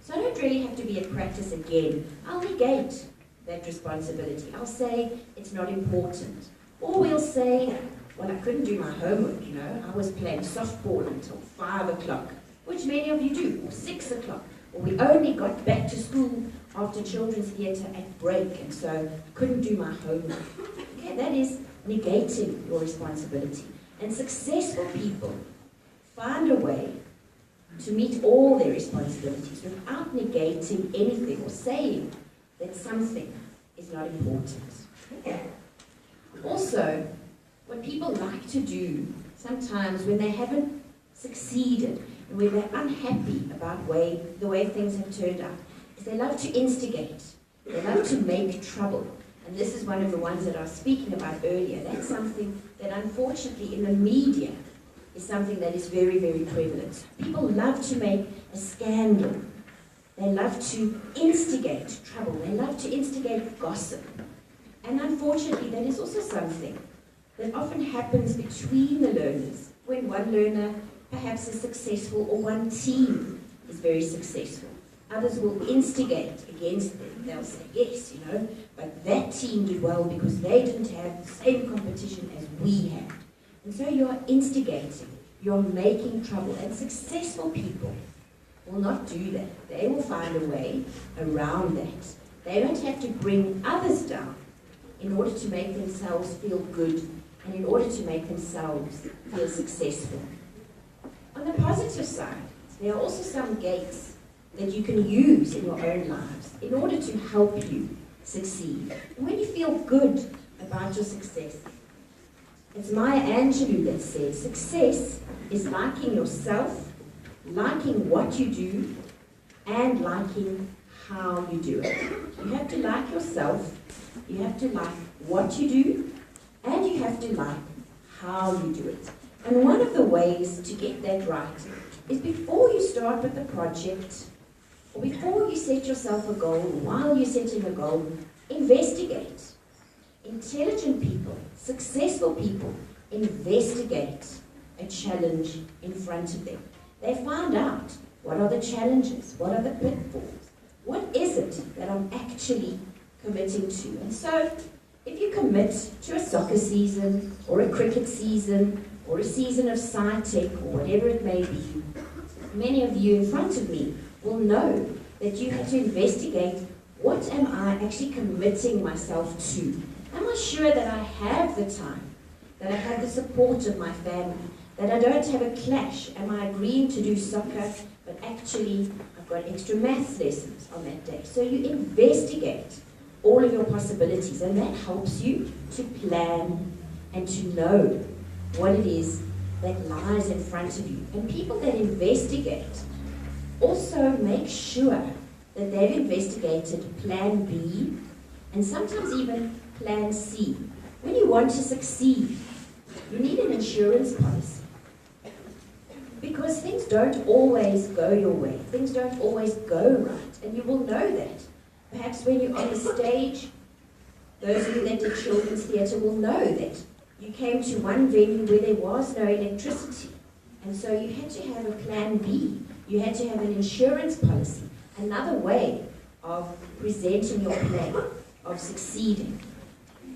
so I don't really have to be at practice again. I'll negate that responsibility. I'll say it's not important. Or we'll say, well, I couldn't do my homework, you know. I was playing softball until 5 o'clock, which many of you do, or 6 o'clock. Or we only got back to school after children's theatre at break, and so I couldn't do my homework. Okay, that is negating your responsibility. And successful people find a way to meet all their responsibilities without negating anything or saying that something is not important. Also, what people like to do sometimes when they haven't succeeded and when they're unhappy about the way things have turned out is they love to instigate. They love to make trouble. And this is one of the ones that I was speaking about earlier. That's something that unfortunately in the media is something that is very, very prevalent. People love to make a scandal. They love to instigate trouble. They love to instigate gossip. And unfortunately, that is also something that often happens between the learners when one learner perhaps is successful or one team is very successful. Others will instigate against them. They'll say, yes, but that team did well because they didn't have the same competition as we had. And so you're instigating, you're making trouble. And successful people will not do that. They will find a way around that. They don't have to bring others down in order to make themselves feel good and in order to make themselves feel successful. On the positive side, there are also some gates that you can use in your own lives in order to help you succeed. And when you feel good about your success, it's Maya Angelou that says, success is liking yourself, liking what you do, and liking how you do it. You have to like yourself, you have to like what you do, and you have to like how you do it. And one of the ways to get that right is before you start with the project, or before you set yourself a goal, while you're setting a goal, investigate. Intelligent people, successful people, investigate a challenge in front of them. They find out what are the challenges, what are the pitfalls, what is it that I'm actually committing to. And so, if you commit to a soccer season, or a cricket season, or a season of sci-tech, or whatever it may be, many of you in front of me will know that you have to investigate, what am I actually committing myself to? Am I sure that I have the time, that I have the support of my family, that I don't have a clash? Am I agreeing to do soccer, but actually I've got extra maths lessons on that day? So you investigate all of your possibilities, and that helps you to plan and to know what it is that lies in front of you. And people that investigate also make sure that they've investigated plan B and sometimes even plan C. When you want to succeed, you need an insurance policy. Because things don't always go your way. Things don't always go right. And you will know that. Perhaps when you're on the stage, those of you that did children's theatre will know that you came to one venue where there was no electricity. And so you had to have a plan B. You had to have an insurance policy. Another way of presenting your plan, of succeeding.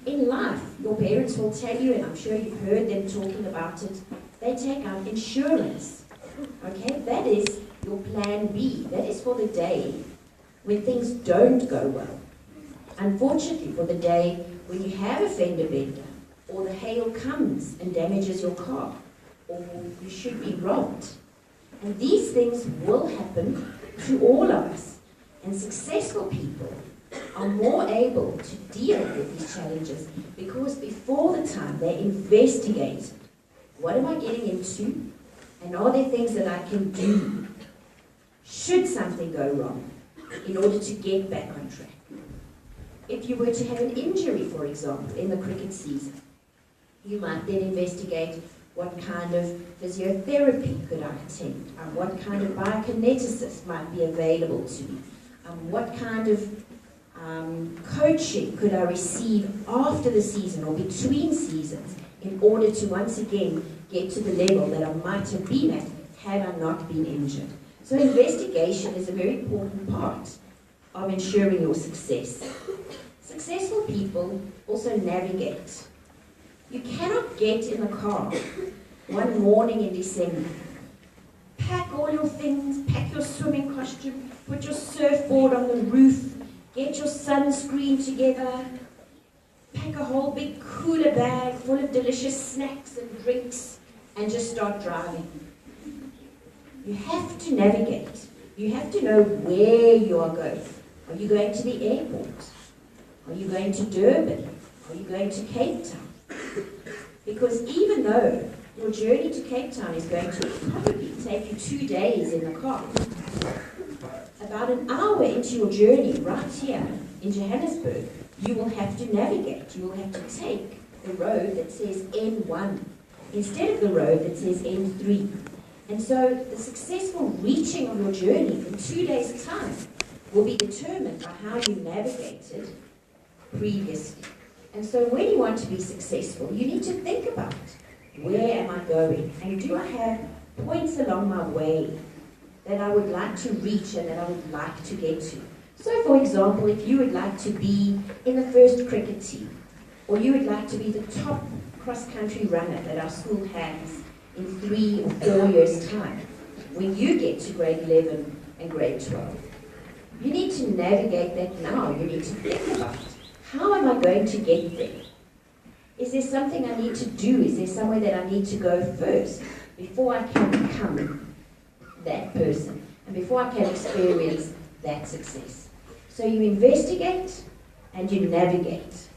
In life, your parents will tell you, and I'm sure you've heard them talking about it, they take out insurance. Okay, that is your plan B. That is for the day when things don't go well. Unfortunately, for the day when you have a fender bender, or the hail comes and damages your car, or you should be robbed. And these things will happen to all of us. And successful people are more able to deal with these challenges because before the time they investigate, what am I getting into? And are there things that I can do should something go wrong in order to get back on track? If you were to have an injury, for example, in the cricket season, you might then investigate what kind of physiotherapy could I attend, what kind of biokineticist might be available to me, what kind of coaching could I receive after the season or between seasons in order to once again get to the level that I might have been at had I not been injured. So investigation is a very important part of ensuring your success. Successful people also navigate. You cannot get in the car one morning in December, pack all your things, pack your swimming costume, put your surfboard on the roof, get your sunscreen together, pack a whole big cooler bag full of delicious snacks and drinks, and just start driving. You have to navigate. You have to know where you are going. Are you going to the airport? Are you going to Durban? Are you going to Cape Town? Because even though your journey to Cape Town is going to probably take you 2 days in the car, about an hour into your journey right here, in Johannesburg, you will have to navigate. You will have to take the road that says N1 instead of the road that says N3. And so the successful reaching of your journey in 2 days' time will be determined by how you navigated previously. And so when you want to be successful, you need to think about, where am I going? And do I have points along my way that I would like to reach and that I would like to get to? So for example, if you would like to be in the first cricket team, or you would like to be the top cross-country runner that our school has in 3 or 4 years' time, when you get to grade 11 and grade 12, you need to navigate that now. You need to think about, how am I going to get there? Is there something I need to do? Is there somewhere that I need to go first before I can become that person and before I can experience that success? So you investigate and you navigate.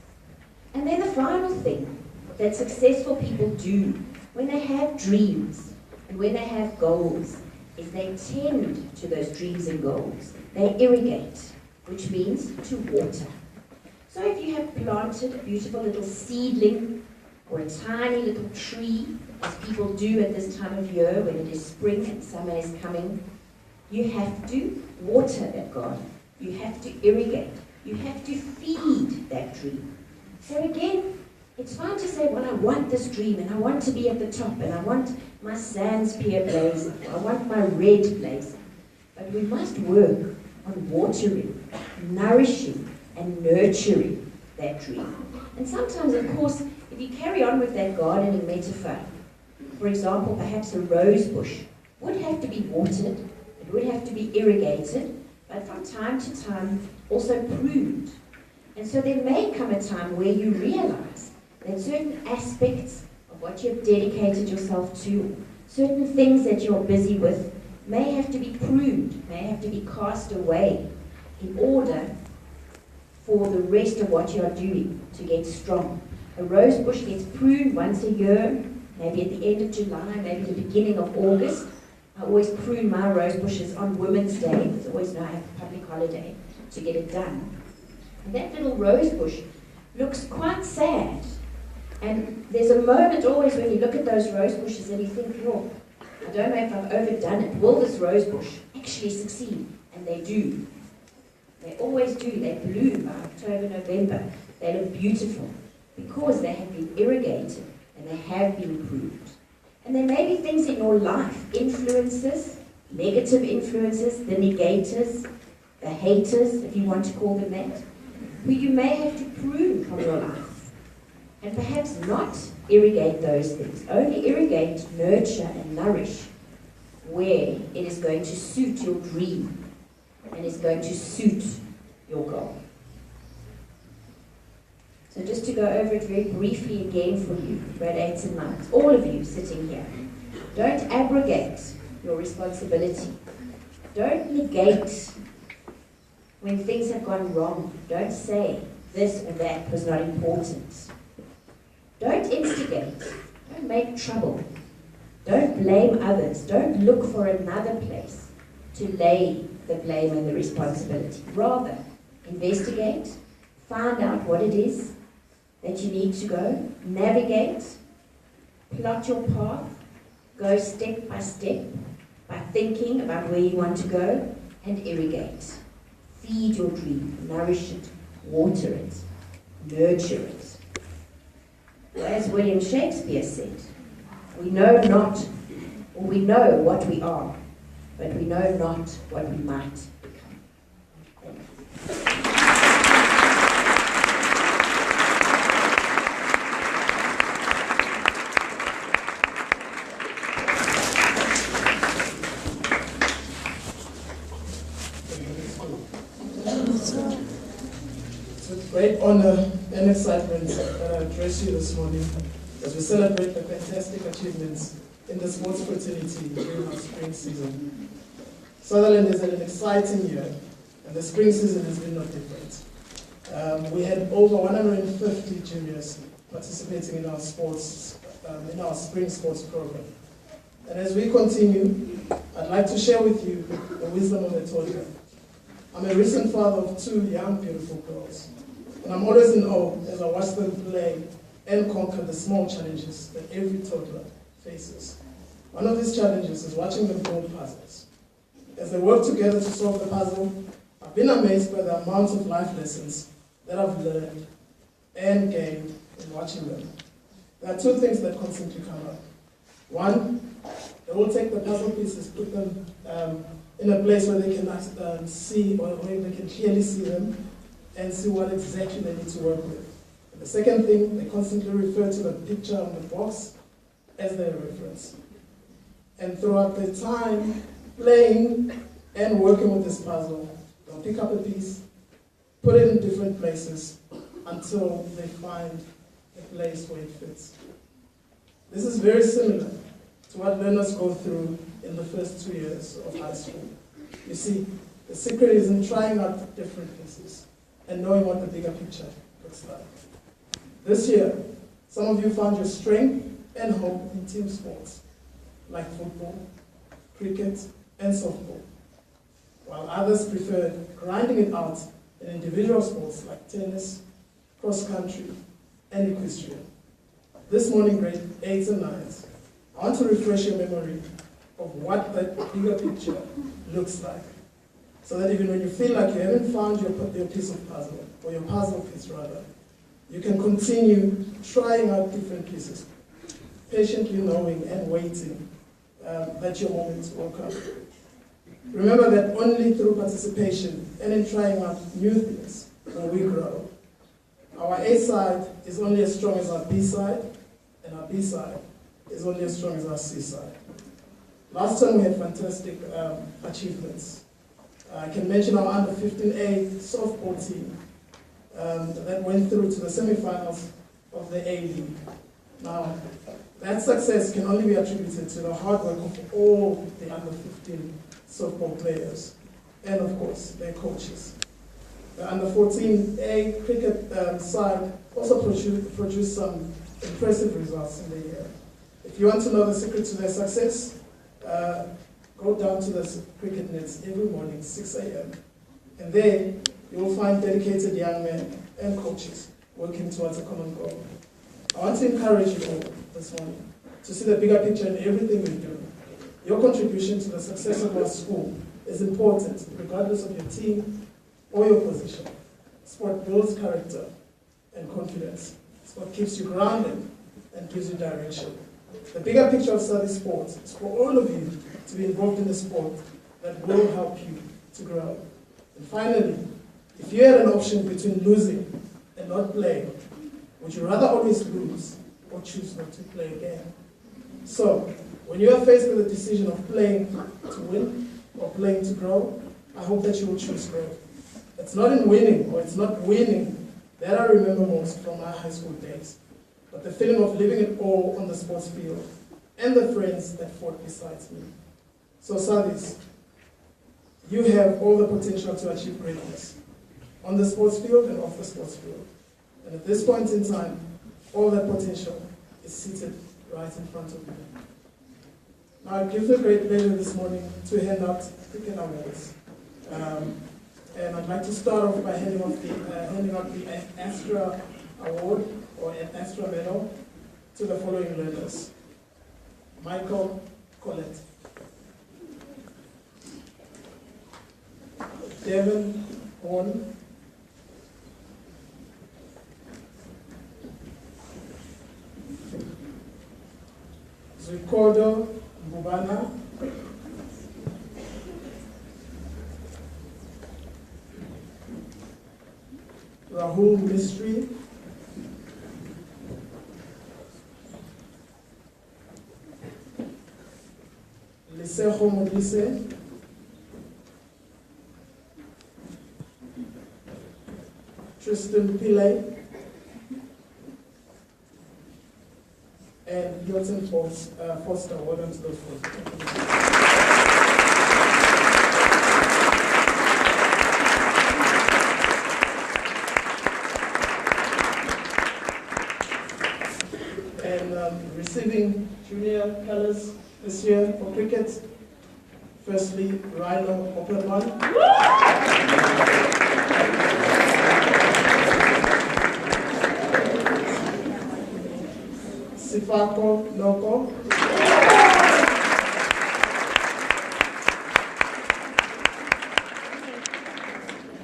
And then the final thing that successful people do when they have dreams and when they have goals is they tend to those dreams and goals. They irrigate, which means to water. So if you have planted a beautiful little seedling or a tiny little tree, as people do at this time of year when it is spring and summer is coming, you have to water that garden. You have to irrigate. You have to feed that dream. So again, it's fine to say, well, I want this dream, and I want to be at the top, and I want my sands pier blazing, I want my red blazing. But we must work on watering, nourishing, and nurturing that dream. And sometimes, of course, if you carry on with that gardening metaphor, for example, perhaps a rose bush would have to be watered, it would have to be irrigated, but from time to time also pruned. And so there may come a time where you realize that certain aspects of what you've dedicated yourself to, certain things that you're busy with, may have to be pruned, may have to be cast away in order for the rest of what you are doing to get strong. A rose bush gets pruned once a year, maybe at the end of July, maybe the beginning of August. I always prune my rose bushes on Women's Day. It's always now I have a public holiday to get it done. And that little rose bush looks quite sad. And there's a moment always when you look at those rose bushes and you think, oh, I don't know if I've overdone it. Will this rose bush actually succeed? And they do. They always do. They bloom by October, November. They look beautiful because they have been irrigated and they have been pruned. And there may be things in your life, influences, negative influences, the negators, the haters, if you want to call them that, who you may have to prune from your life. And perhaps not irrigate those things. Only irrigate, nurture, and nourish where it is going to suit your dream and is going to suit your goal. So just to go over it very briefly again for you, grade 8s and 9s, all of you sitting here, don't abrogate your responsibility. Don't negate when things have gone wrong. Don't say this or that was not important. Don't instigate. Don't make trouble. Don't blame others. Don't look for another place to lay the blame and the responsibility. Rather, investigate, find out what it is that you need to go, navigate, plot your path, go step by step by thinking about where you want to go, and irrigate. Feed your dream, nourish it, water it, nurture it. Well, as William Shakespeare said, we know not, or we know what we are, but we know not what we might become. Thank you. It's with great honor and excitement that I address you this morning as we celebrate the fantastic achievements in the sports fraternity during our spring season. Sutherland is in an exciting year, and the spring season has been no different. We had over 150 juniors participating in our sports, in our spring sports program. And as we continue, I'd like to share with you the wisdom of the toddler. I'm a recent father of 2 young, beautiful girls, and I'm always in awe as I watch them play and conquer the small challenges that every toddler faces. One of these challenges is watching them build puzzles. As they work together to solve the puzzle, I've been amazed by the amount of life lessons that I've learned and gained in watching them. There are 2 things that constantly come up. One, they will take the puzzle pieces, put them in a place where they can see, or where they can clearly see them, and see what exactly they need to work with. And the second thing, they constantly refer to the picture on the box as their reference. And throughout their time playing and working with this puzzle, they'll pick up a piece, put it in different places until they find a place where it fits. This is very similar to what learners go through in the first 2 years of high school. You see, the secret is in trying out different pieces and knowing what the bigger picture looks like. This year, some of you found your strength and hope in team sports, like football, cricket, and softball, while others preferred grinding it out in individual sports like tennis, cross-country, and equestrian. This morning, grade 8s and 9s, I want to refresh your memory of what that bigger picture looks like, so that even when you feel like you haven't found your piece of puzzle, or your puzzle piece rather, you can continue trying out different pieces, patiently knowing and waiting that your moment will come. Remember that only through participation and in trying out new things will we grow. Our A side is only as strong as our B side, and our B side is only as strong as our C side. Last time we had fantastic achievements. I can mention our under 15A softball team that went through to the semifinals of the A League. Now, that success can only be attributed to the hard work of all the under 15 softball players, and of course, their coaches. The under 14A cricket side also produced some impressive results in the year. If you want to know the secret to their success, go down to the cricket nets every morning, 6 a.m. And there, you will find dedicated young men and coaches working towards a common goal. I want to encourage you all this morning to see the bigger picture in everything we do. Your contribution to the success of our school is important, regardless of your team or your position. Sport builds character and confidence. Sport keeps you grounded and gives you direction. The bigger picture of study sport is for all of you to be involved in a sport that will help you to grow. And finally, if you had an option between losing and not playing, would you rather always lose or choose not to play again? So, when you are faced with the decision of playing to win or playing to grow, I hope that you will choose growth. It's not in winning or it's not winning that I remember most from my high school days, but the feeling of living it all on the sports field and the friends that fought beside me. So Sadis, you have all the potential to achieve greatness on the sports field and off the sports field. And at this point in time, all that potential is seated right in front of you. Now it gives me great pleasure this morning to hand out cricket awards. And I'd like to start off by handing out the Astra Award, or an Astra Medal, to the following learners. Michael Collette. Devin Horn. Ricardo Bubana. Rahul Mistry. Lisejo Modise. Tristan Pillay. And Hilton Foster. Well done to those folks. And receiving junior colors this year for cricket, Firstly, Rhino Opperman. Sifako Noko.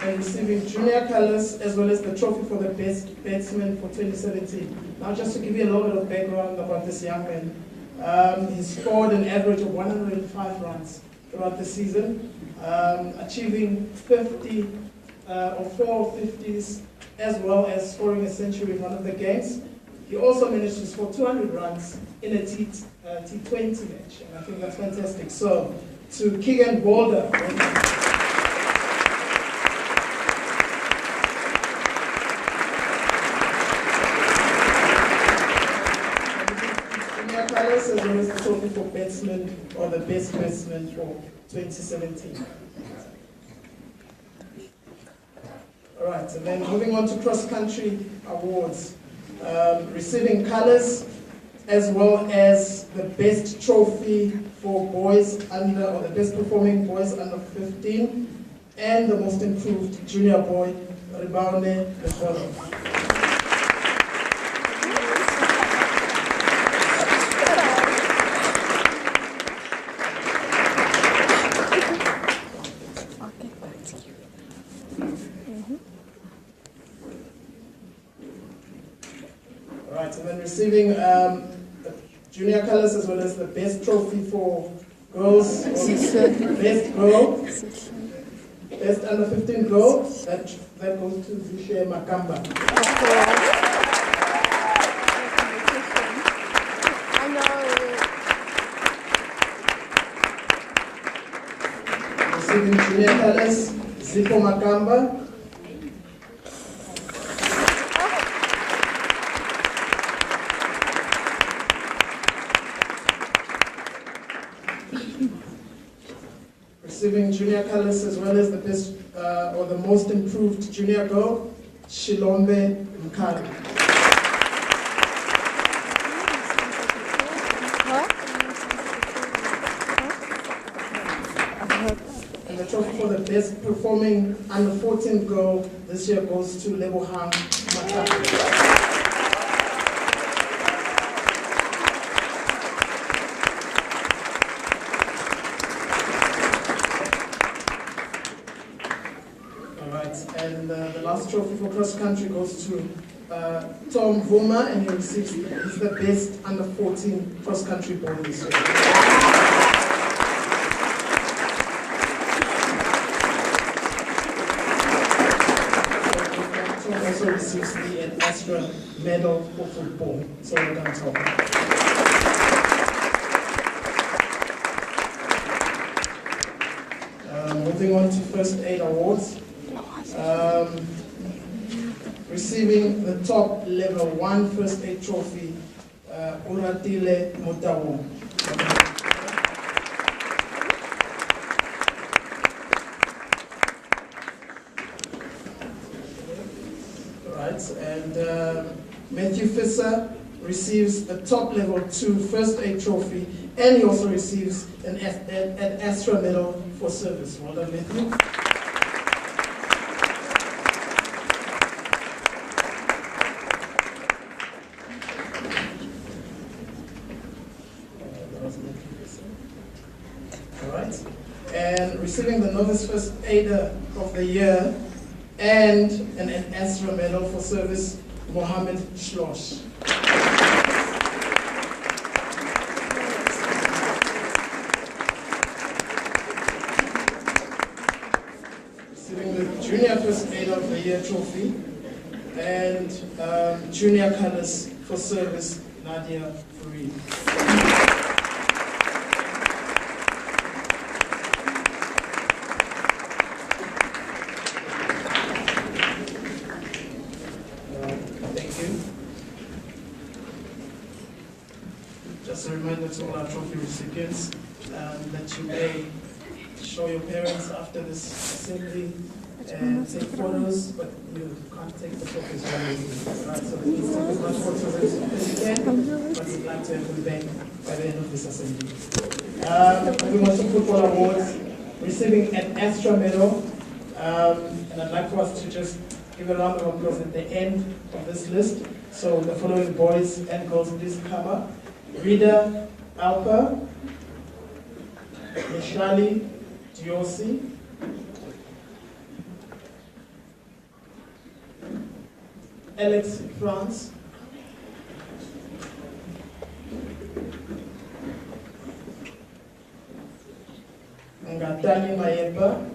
And receiving junior colors as well as the trophy for the best batsman for 2017. Now just to give you a little bit of background about this young man, he scored an average of 105 runs throughout the season, achieving 50 or 4 50s, as well as scoring a century in one of the games. He also managed to score 200 runs in a T20 match, and I think that's fantastic. So, to Keegan Boulder. As well as the trophy for batsman or the best batsman for 2017. All right, and then moving on to cross-country awards, receiving colours as well as the best trophy for boys under, or the best performing boys under 15, and the most improved junior boy, Ribaune Lefolo. And then receiving junior colours as well as the best trophy for girls, best girl, best under 15 girl, that goes to Zushe Makamba. Receiving junior colours, Zipo Makamba. Receiving junior colours as well as the best or the most improved junior girl, Shilombe Mkari. And the trophy for the best performing under 14 girl this year goes to Lebohang Matata. And the last trophy for cross country goes to Tom Vuma, and he's the best under 14 cross country boy this year. Tom also receives the Astra medal for football. So we're going to talk about. Moving on to first aid awards. Receiving the top level 1 first aid trophy, Uratile Mutawu. Right, and Matthew Fisser receives the top level 2 first aid trophy, and he also receives an Astra medal for service. Well done, Matthew. Alright, and receiving the Novice First Aider of the Year and an Astra medal for service, Mohammed Shlosh. Receiving the Junior First Aider of the Year trophy and Junior Colors for service, Nadia Farid. Just a reminder to all our trophy recipients that you may show your parents after this assembly and take photos, but you can't take the photos while you're here. Right, so please take as much photos as you can, but we'd like to have them back by the end of this assembly. Moving on to football awards, receiving an extra medal, and I'd like for us to just give a round of applause at the end of this list. So the following boys and girls, please come up. Rida Alpa, Mishali Diosi, Alex France, Ngatani Mayemba,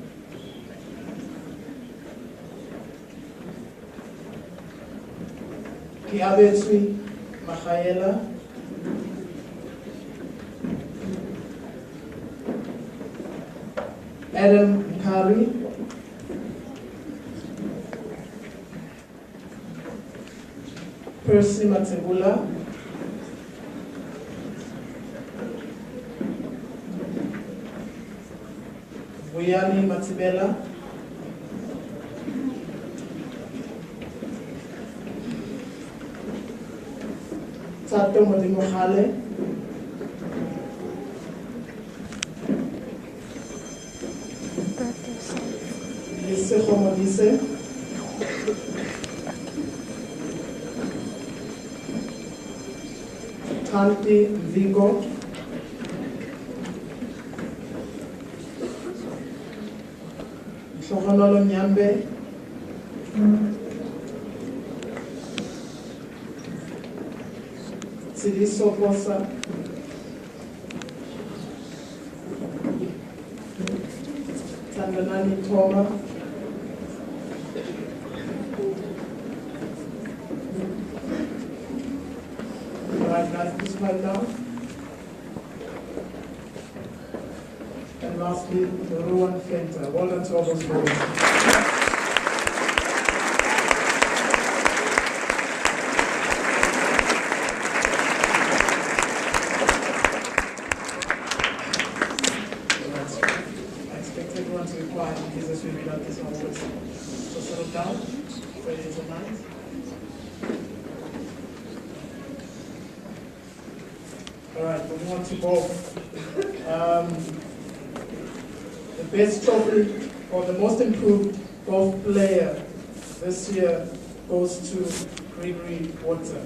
Kiabetsui Mahaela, Adam Nkari, Percy Matebula, Buyani Matibela, Tato Modimohale, Lise Homodise, Tanti Vigo, Shohanolo Nyambe, Sidiso Posa, Tanganani Toma, alright guys, please quiet down. And lastly, the Ruan Fenter. Well done to all those boys. I expect everyone to be quiet in case as we read out this answers. So settle down, ready to mind. Alright, moving on to both. The best trophy or the most improved golf player this year goes to Gregory Water.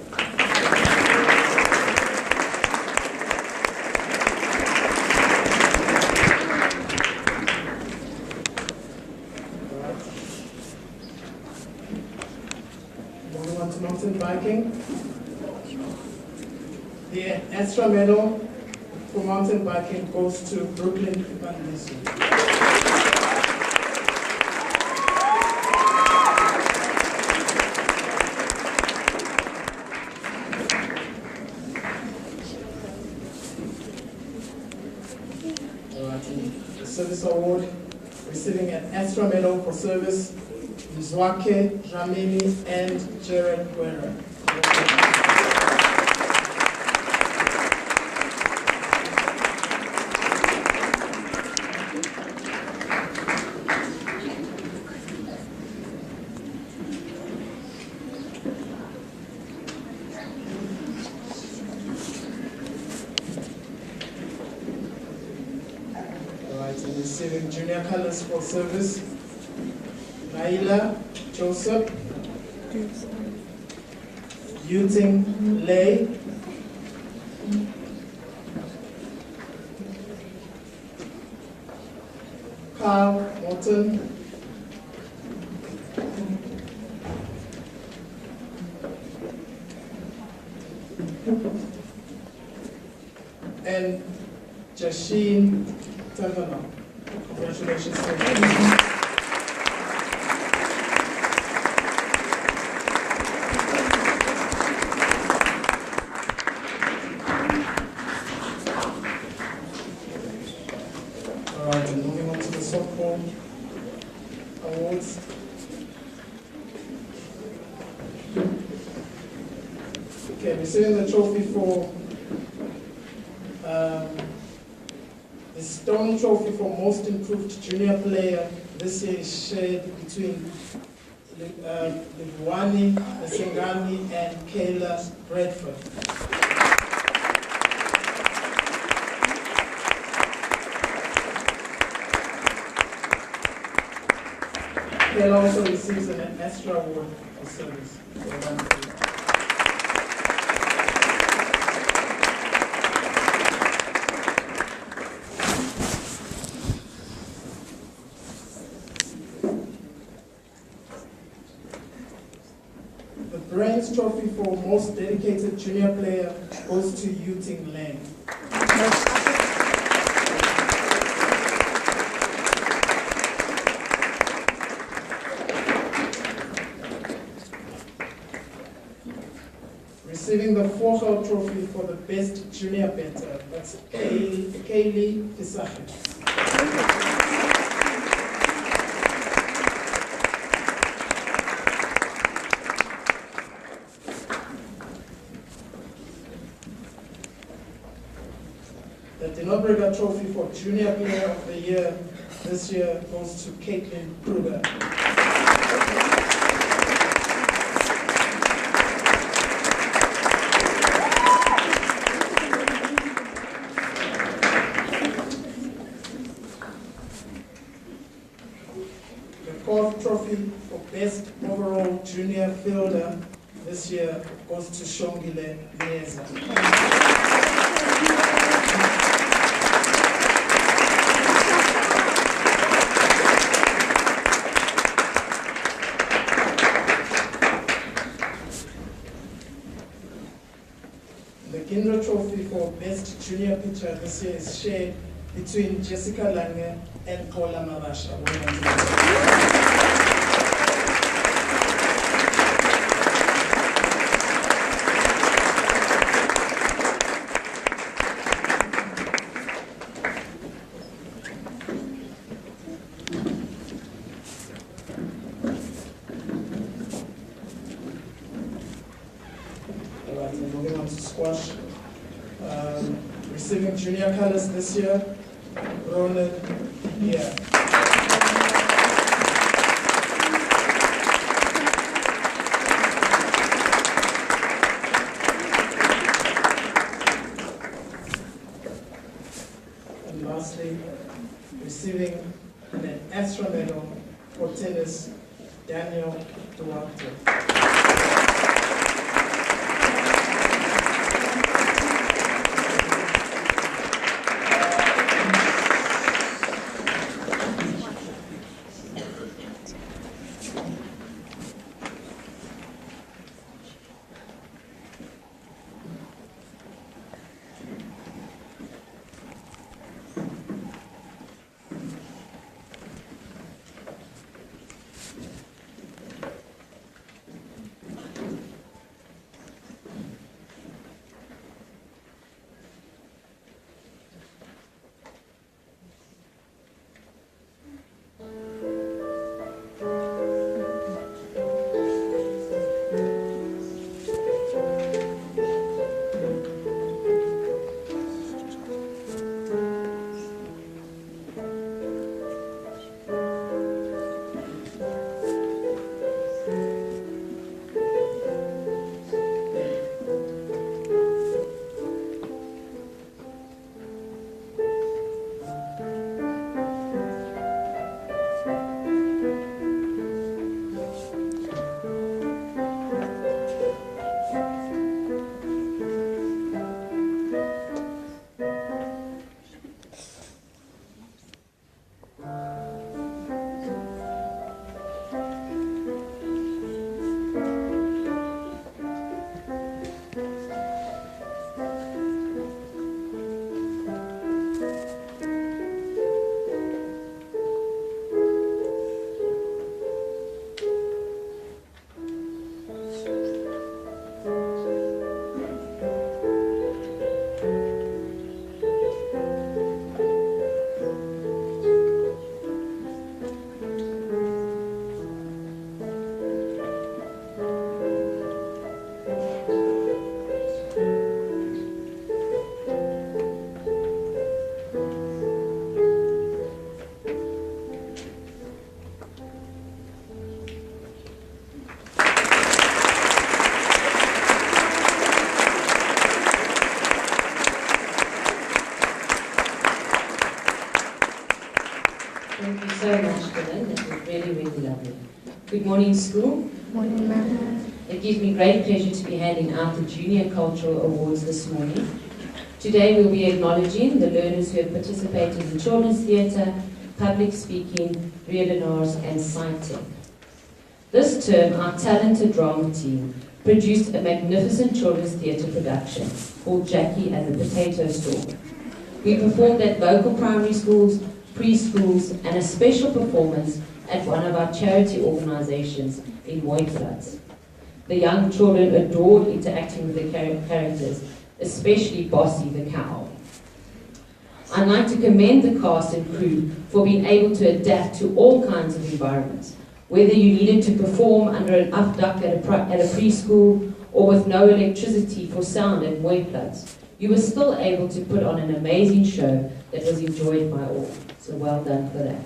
Moving on to mountain biking. The extra medal for mountain biking goes to Brooklyn Vandisi. The service award, receiving an extra medal for service, Mzwake Jamini and Jared Guerra. And receiving junior colors for service, Naila Joseph, Yuting Lei, Carl Morton, and Jasheen Tavana. Congratulations to you. Alright, and moving on to the softball awards. Okay, receiving the trophy for the Stone Trophy for Most Improved Junior Player this year is shared between Livwani Sengani and Kayla Bradford. Kayla also receives an Astra Award for service. Well done, Kayla. The Brains Trophy for Most Dedicated Junior Player goes to Yuting Lang. Receiving the Vogel Trophy for the Best Junior Batter, that's Kaylee Fisache. The Dinobrega Trophy for Junior Player of the Year this year goes to Caitlin Kruger. The fourth trophy for Best Overall Junior Fielder this year goes to Shongile Nieza. The Gindra Trophy for Best Junior Pitcher this year is shared between Jessica Lange and Paula Marasha. Alright, and moving on to squash. Receiving junior colors this year, Ronan here. And lastly, receiving an Astra medal for tennis, Daniel Duarte. Thank you so much, Dylan. It was really, really lovely. Good morning, school. Morning, ma'am. It gives me great pleasure to be handing out the Junior Cultural Awards this morning. Today we'll be acknowledging the learners who have participated in children's theatre, public speaking, readinars and sighting. This term, our talented drama team produced a magnificent children's theatre production called Jackie and the Potato Store. We performed at local primary schools, preschools, and a special performance at one of our charity organisations in Mooiplaats. The young children adored interacting with the characters, especially Bossy the cow. I'd like to commend the cast and crew for being able to adapt to all kinds of environments, whether you needed to perform under an upduck at a preschool or with no electricity for sound at Mooiplaats. You were still able to put on an amazing show that was enjoyed by all. So well done for that.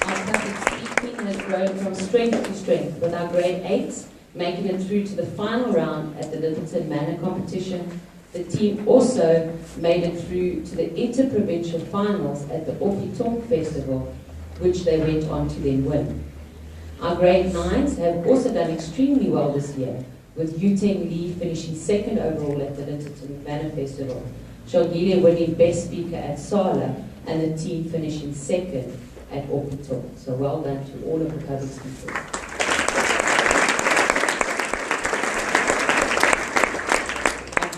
Our public speaking has grown from strength to strength, with our grade 8s making it through to the final round at the Littleton Manor competition. The team also made it through to the interprovincial finals at the Opitonk Festival, which they went on to then win. Our grade 9s have also done extremely well this year, with Yuteng Lee finishing second overall at the Littleton Manor Festival, Shogile winning Best Speaker at Sala, and the team finishing second at Opitonk. So well done to all of the public speakers.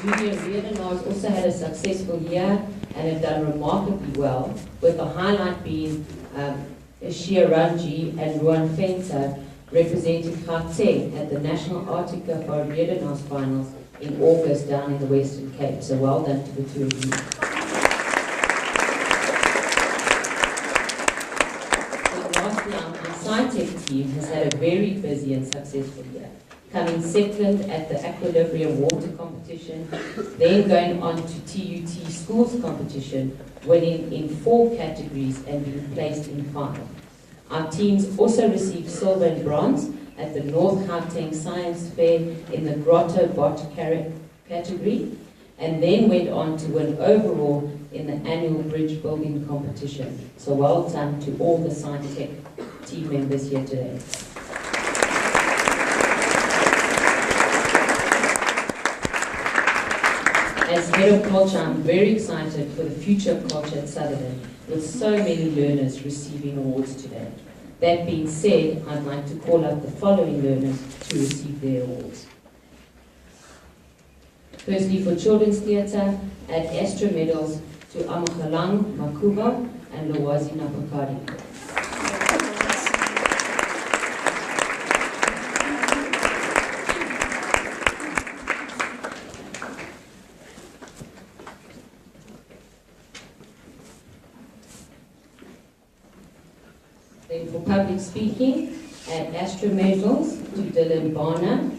Junior Readinars also had a successful year and have done remarkably well, with the highlight being Shia Ranji and Ruan Fenta representing Gauteng at the National Artica for Readinars finals in August down in the Western Cape. So well done to the two of you. Lastly, our SciTech team has had a very busy and successful year, coming second at the Equilibrium Water Competition, then going on to TUT Schools Competition, winning in 4 categories and being placed in 5. Our teams also received silver and bronze at the North Gauteng Science Fair in the Grotto Bot category, and then went on to win overall in the annual bridge building competition. So well done to all the SciTech team members here today. As Head of Culture, I'm very excited for the future of culture at Sutherland, with so many learners receiving awards today. That being said, I'd like to call out the following learners to receive their awards. Firstly, for Children's Theatre, at Astra Medals to Amakhalang Makuba and Lawazi Napakari. Then for public speaking, at Astra Medals to Dylan Barner,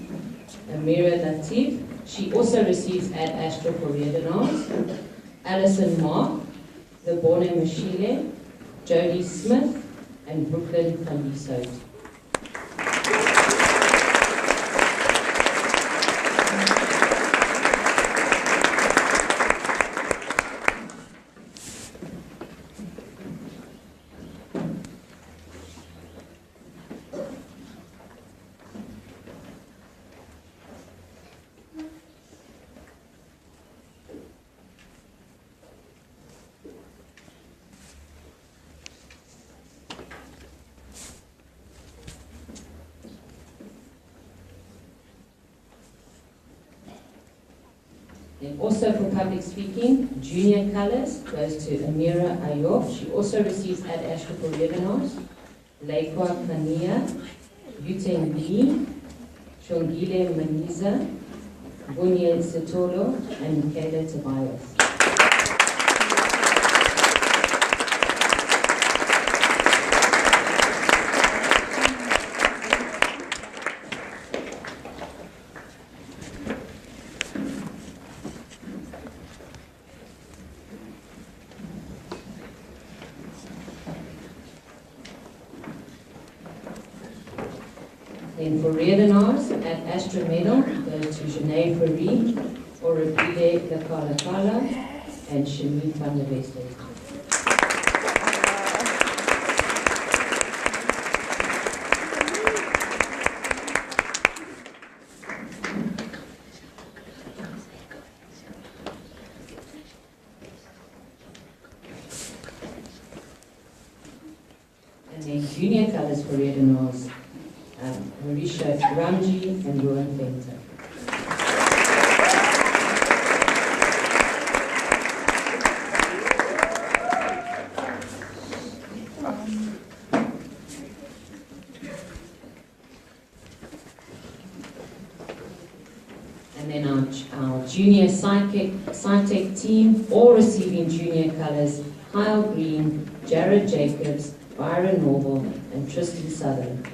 Amira Latif. She also receives at Astra for Readinars. Alison Mark, Lebone Mashile, Jodie Smith, and Brooklyn van Diesout. And also for public speaking, Junior Colours goes to Amira Ayob. She also receives at Astra for Readinars. Leikwa Kania, Yuteng Lee, Shongile Maniza, Bunye Setolo, and Michaela Tobias. Then for Readinars, at Astra Medal, goes to Janae Farid, Orabide Lakalakala, and Shemi van der Westhuizen. And then junior colours for Red and Rose, Marisha Ramji and Rowan Venter. And then our junior SciTech team, all receiving junior colours, Kyle Green, Jared Jacobs, Byron Norval, and Tristan Southern.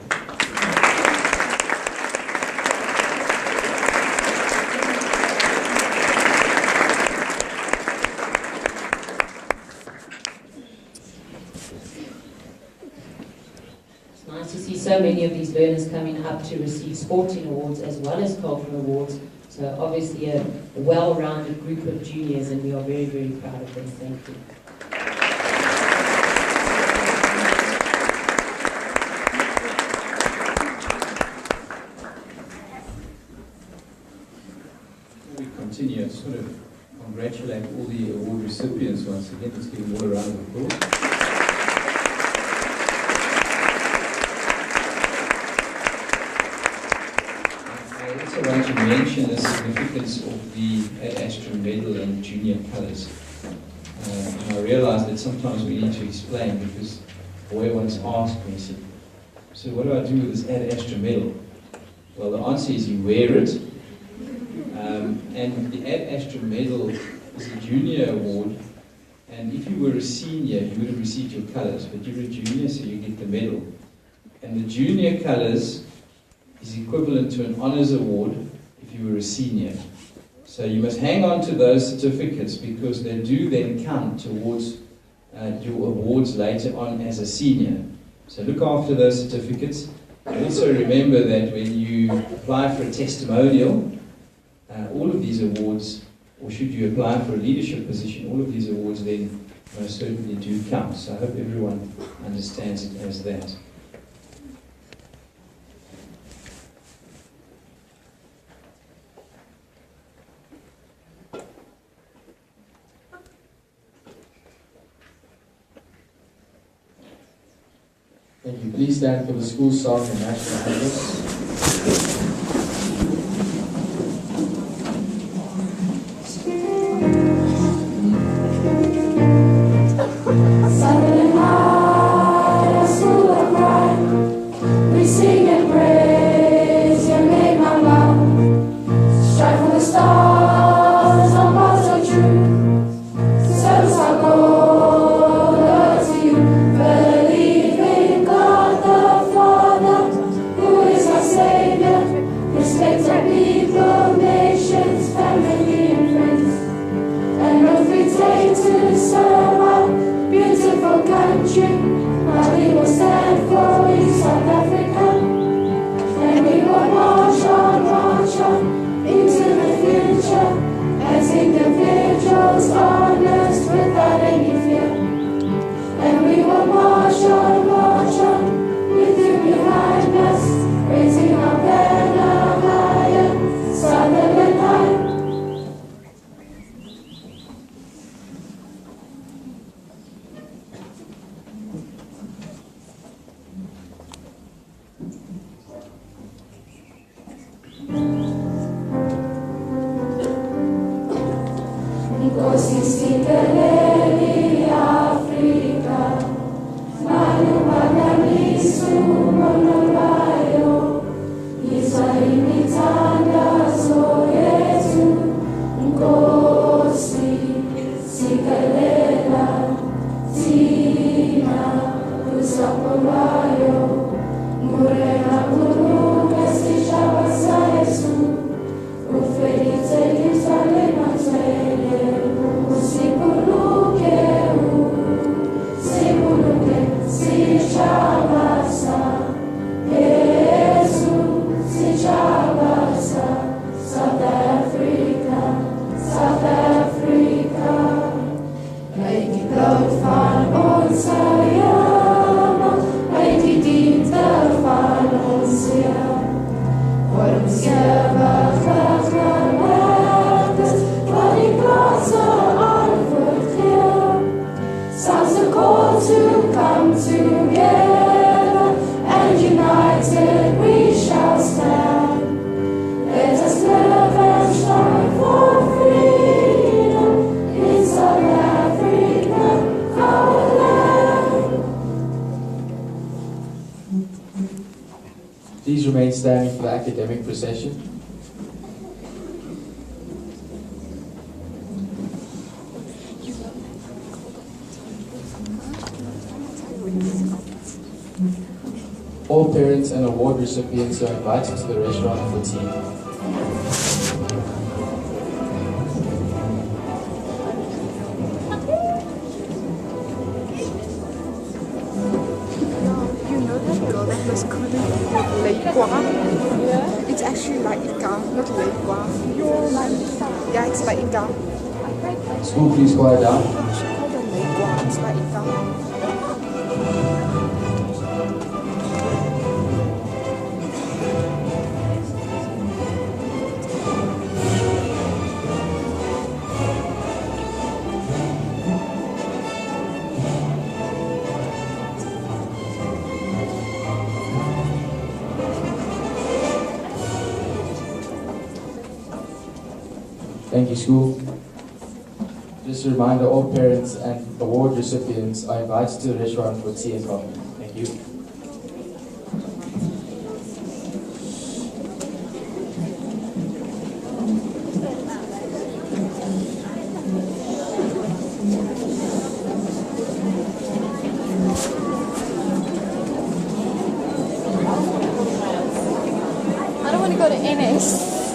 It's nice to see so many of these learners coming up to receive sporting awards as well as cultural awards. So obviously a well-rounded group of juniors, and we are very, very proud of them. Thank you. We continue to sort of congratulate all the award recipients once again. Let's give them all a round of applause. I also want to mention the significance of the Ad Astra medal and junior colours. And I realise that sometimes we need to explain, because a boy once asked me, said, "So what do I do with this Ad Astra medal?" Well, the answer is you wear it. And the Ad Astra medal is a junior award, and if you were a senior, you would have received your colours, but you're a junior, so you get the medal. And the junior colours is equivalent to an honours award if you were a senior. So you must hang on to those certificates, because they do then count towards your awards later on as a senior. So look after those certificates. And also remember that when you apply for a testimonial, all of these awards, or should you apply for a leadership position, all of these awards then most certainly do count. So I hope everyone understands it as that. Thank you. Please stand for the school song and national anthem. United we shall stand. Let us live and strive for freedom in South Africa, our land. Please remain standing for the academic procession. All parents and award recipients are invited to the restaurant for tea. You know that girl that was called Leikwa? Yeah. It's actually Laika, not Leikwa. Yeah, it's Laika. School, please quiet down. She called her Leikwa, it's Laika. Thank you, school. Just a reminder, all parents and award recipients are invited to the restaurant for tea and coffee. Thank you. I don't want to go to NS.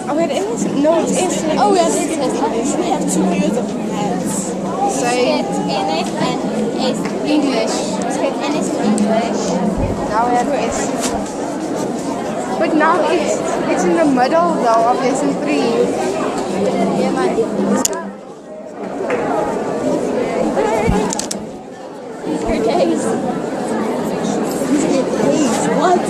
Oh, wait, NS? No, it's NS. Oh, yeah, it's NS. We have 2 years of maths. Say NS and English. NS and English. now we have S. But now it's in the middle though of lesson 3. Yeah, man. Her days. What?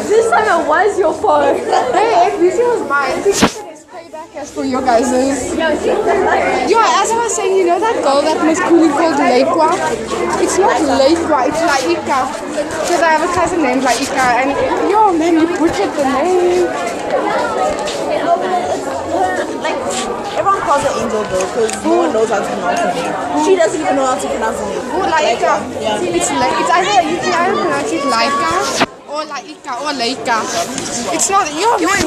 This time it was your fault. Hey, if this was mine, think of it as payback as for your guys'. Yeah, as I was saying, you know that girl that Miss Cooley called Leikwa? It's not Leikwa, it's Laika. Because I have a cousin named Laika, and yo, man, you butchered the name. Like, everyone calls her Angel though, because no one knows how to pronounce her name. She doesn't even know how to pronounce her name. Oh, Laika. Yeah. It's either you can either pronounce it Laika or Laika or Laika. It's not. Yo, man,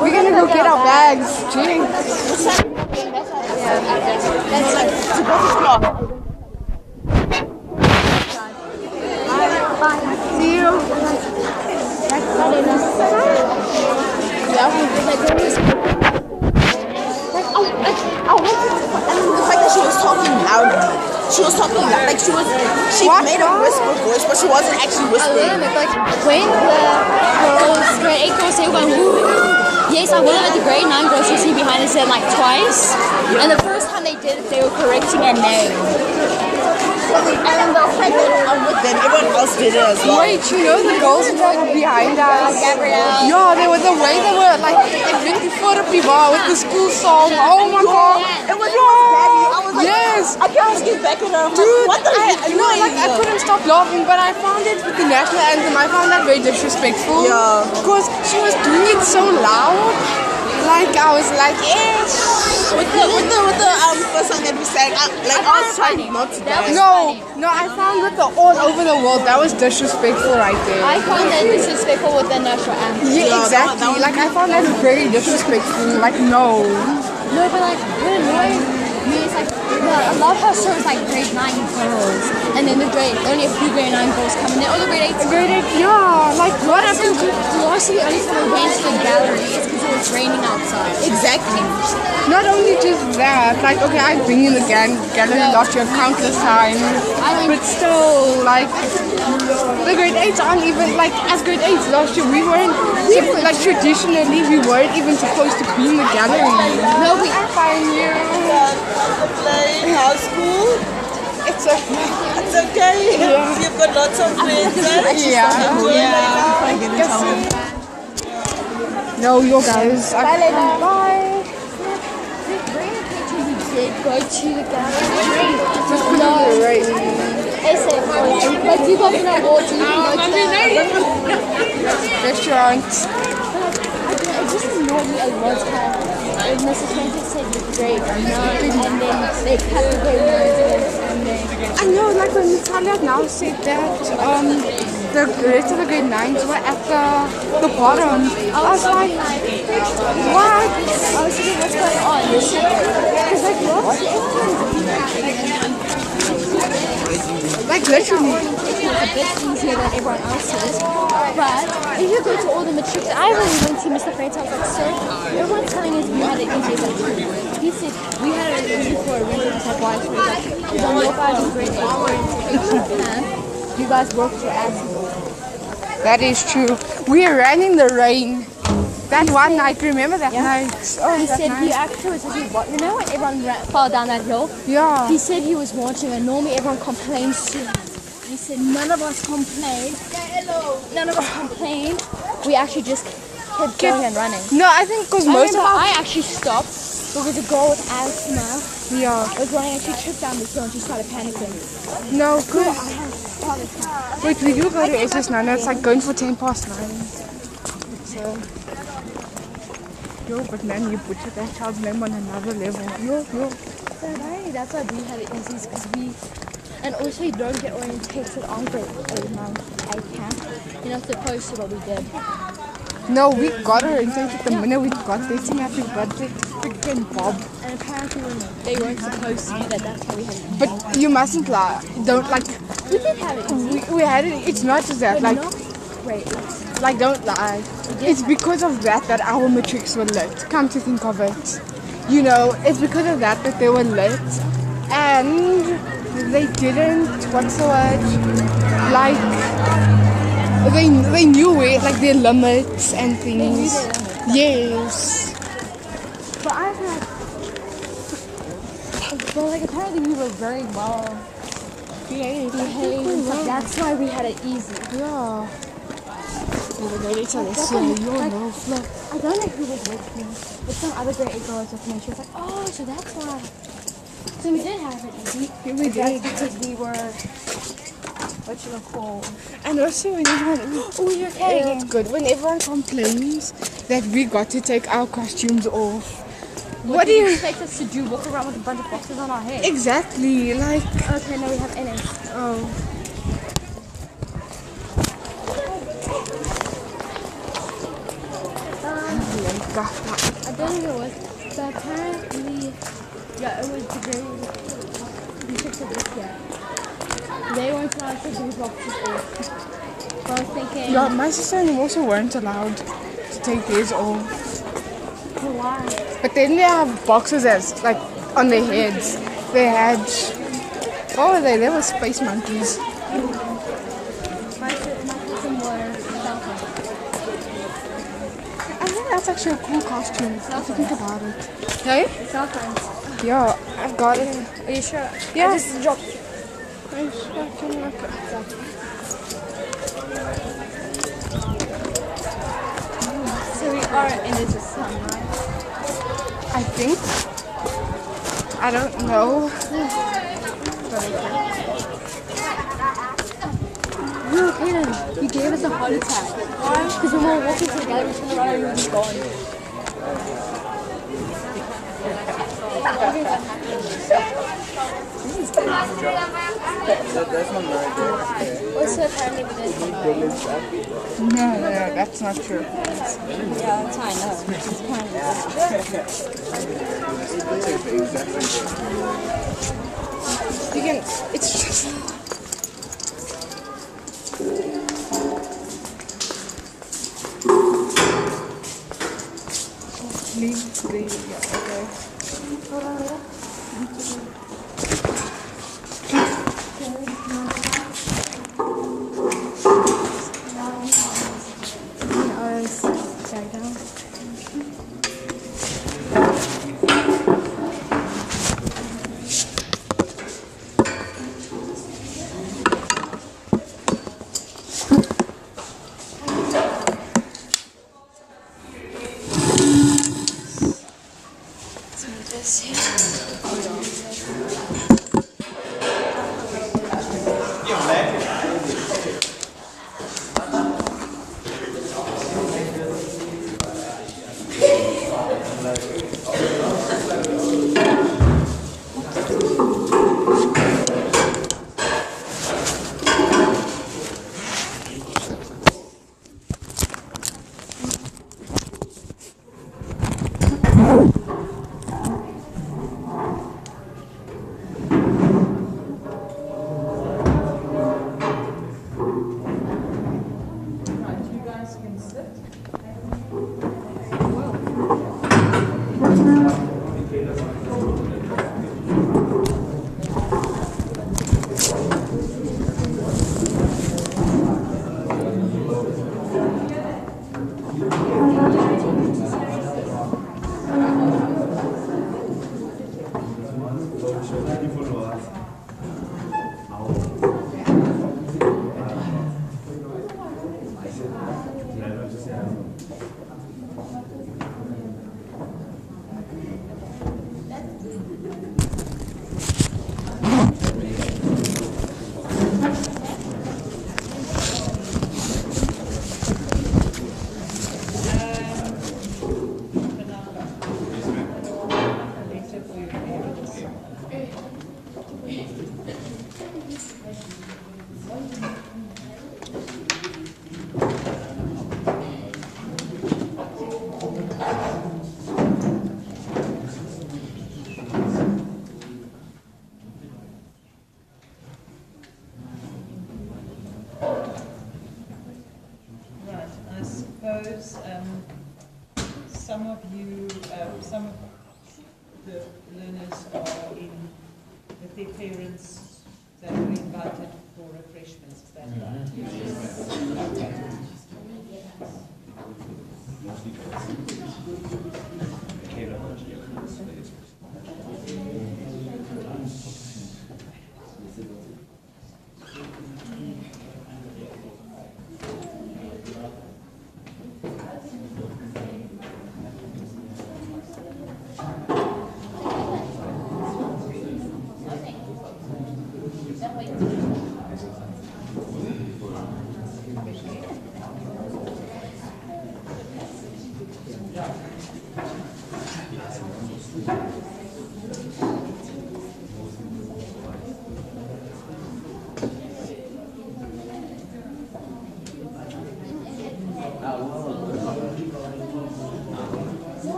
we're gonna go get our bags. Gee. That's like to go to club. See you. The fact that she was talking loudly. She was talking loud, like she made a whisper voice, but she wasn't actually whispering. Like when the girls, grade 8 girls say, "Woo," Yes, I went at the grade 9 girls you see behind us like twice. And the first time they did it, they were correcting a name. And the fact that I'm with them, everyone else did it as well. Wait, you know the girls that were behind us? Gabrielle. Yeah, they were the way they were like before the people with the school song. Oh my god. It was Daddy. I was like, Yes. I kept looking back at her. I'm Dude, like, what the heck? no, like I couldn't stop laughing, but I found it with the national anthem. I found that very disrespectful. Yeah. Because she was doing it so loud. Like I was like, yes. With the first song that we sang, I was trying not to dance. No, I found with the all over the world that was disrespectful right there. I found that disrespectful with the national anthem. Yeah, exactly. Like I found that very disrespectful. Like no. No, but like, what annoyed me is like, I love how shows like grade 9 girls, and then only a few grade 9 girls come in there, or the grade 8. Grade 8, yeah. Like what happened to last year? The only time I went to the gallery is because it was raining outside. Exactly. Not only just that, like okay, I've been in the gallery last year countless times, but still, like the grade 8s aren't even like as grade 8s last year. We weren't like traditionally we weren't even supposed to be in the gallery. No, we find you. Playing house school. It's okay. It's okay. Yeah. You've got lots of friends. No, you guys. Bye, Lena. Bye. Did go to the gallery. No. Right. But you got to go to the Restaurant. It just annoyed me a lot how Mrs. Francis said grade 9 and then they cut the grade 9 and then I know, like when Natalia now said that the rest of the grade 9s were at the bottom. I was like, what? I was thinking, what's going on? Because like, like literally. It's a bit easier than everyone else's. But if you go to all the matrics, I really went to Mr. Freight. I was like, sir, everyone's telling us we had it easier than you. He said we had it easy for a reason. It's like why? So he's like, because on your guys' grade 8 camp, you guys worked your ass off. That is true. We ran in the rain. That one night, remember that night? Oh, he that said night. he actually was, you know when everyone fell down that hill? Yeah. He said he was watching and normally everyone complains too. He said none of us complained. None of us complained. We actually just kept going and running. No, I think because I most of remember our... I actually stopped because a girl with asthma was running and she tripped down the hill and she started panicking. No, good. I had started panicking. Wait, we do go to SS now. It's like going for 10 past 9. So... Yo, but man, you butchered that child's name on another level. Yo. That's why we had it easy because we... And also you don't get orientated on grade 8 camp. You're not supposed to, but we did. No, we got orientated the minute we got there. We got the freaking Bob. And apparently they weren't supposed to do that. That's why we had it. But you mustn't lie. Don't like... We did have it. We had it. It's not just that. But Like, not grade 8. like don't lie. It's because of that our matrics were lit. Come to think of it. You know, it's because of that they were lit. And they didn't, what's the word? Like, they knew it, like their limits and things. Yes. But I've had... But like apparently we were very well behaved. Like, that's why we had it easy. Yeah. I don't know who was with me, but some other grade 8 girl was with me. She was like, oh, so that's why. So we did have it easy. We did. Because we were, what you call. And also when everyone, Oh, you're okay. it's good. When everyone complains that we got to take our costumes off. What do you expect us to do? Walk around with a bunch of boxes on our head? Exactly, like... Okay, no, we have NS. Oh. I don't know what, but apparently, yeah, it was the grade 6 of this year. They weren't allowed to do boxes off. So I was thinking... Yeah, my sister and also weren't allowed to take theirs off. Why? But then they have boxes as, like, on their heads. They had... What were they? They were space monkeys. My cousin were I think that's actually a cool costume. If you think about it. Hey? Cell phones. Yeah, I've got it. Are you sure? Yeah. I just dropped it. So we are in the sun, right? I think. I don't know. But Look, Hayden, you gave us a heart attack. Why? Because when we were walking together, we turned around and you were just gone. That's not right there. What's the time of this? no, that's not true. Yeah, that's fine. No, it's fine. You can. It's just. Leave the. Okay. Some of the learners are in with their parents that were invited for refreshments. Is that right? Okay.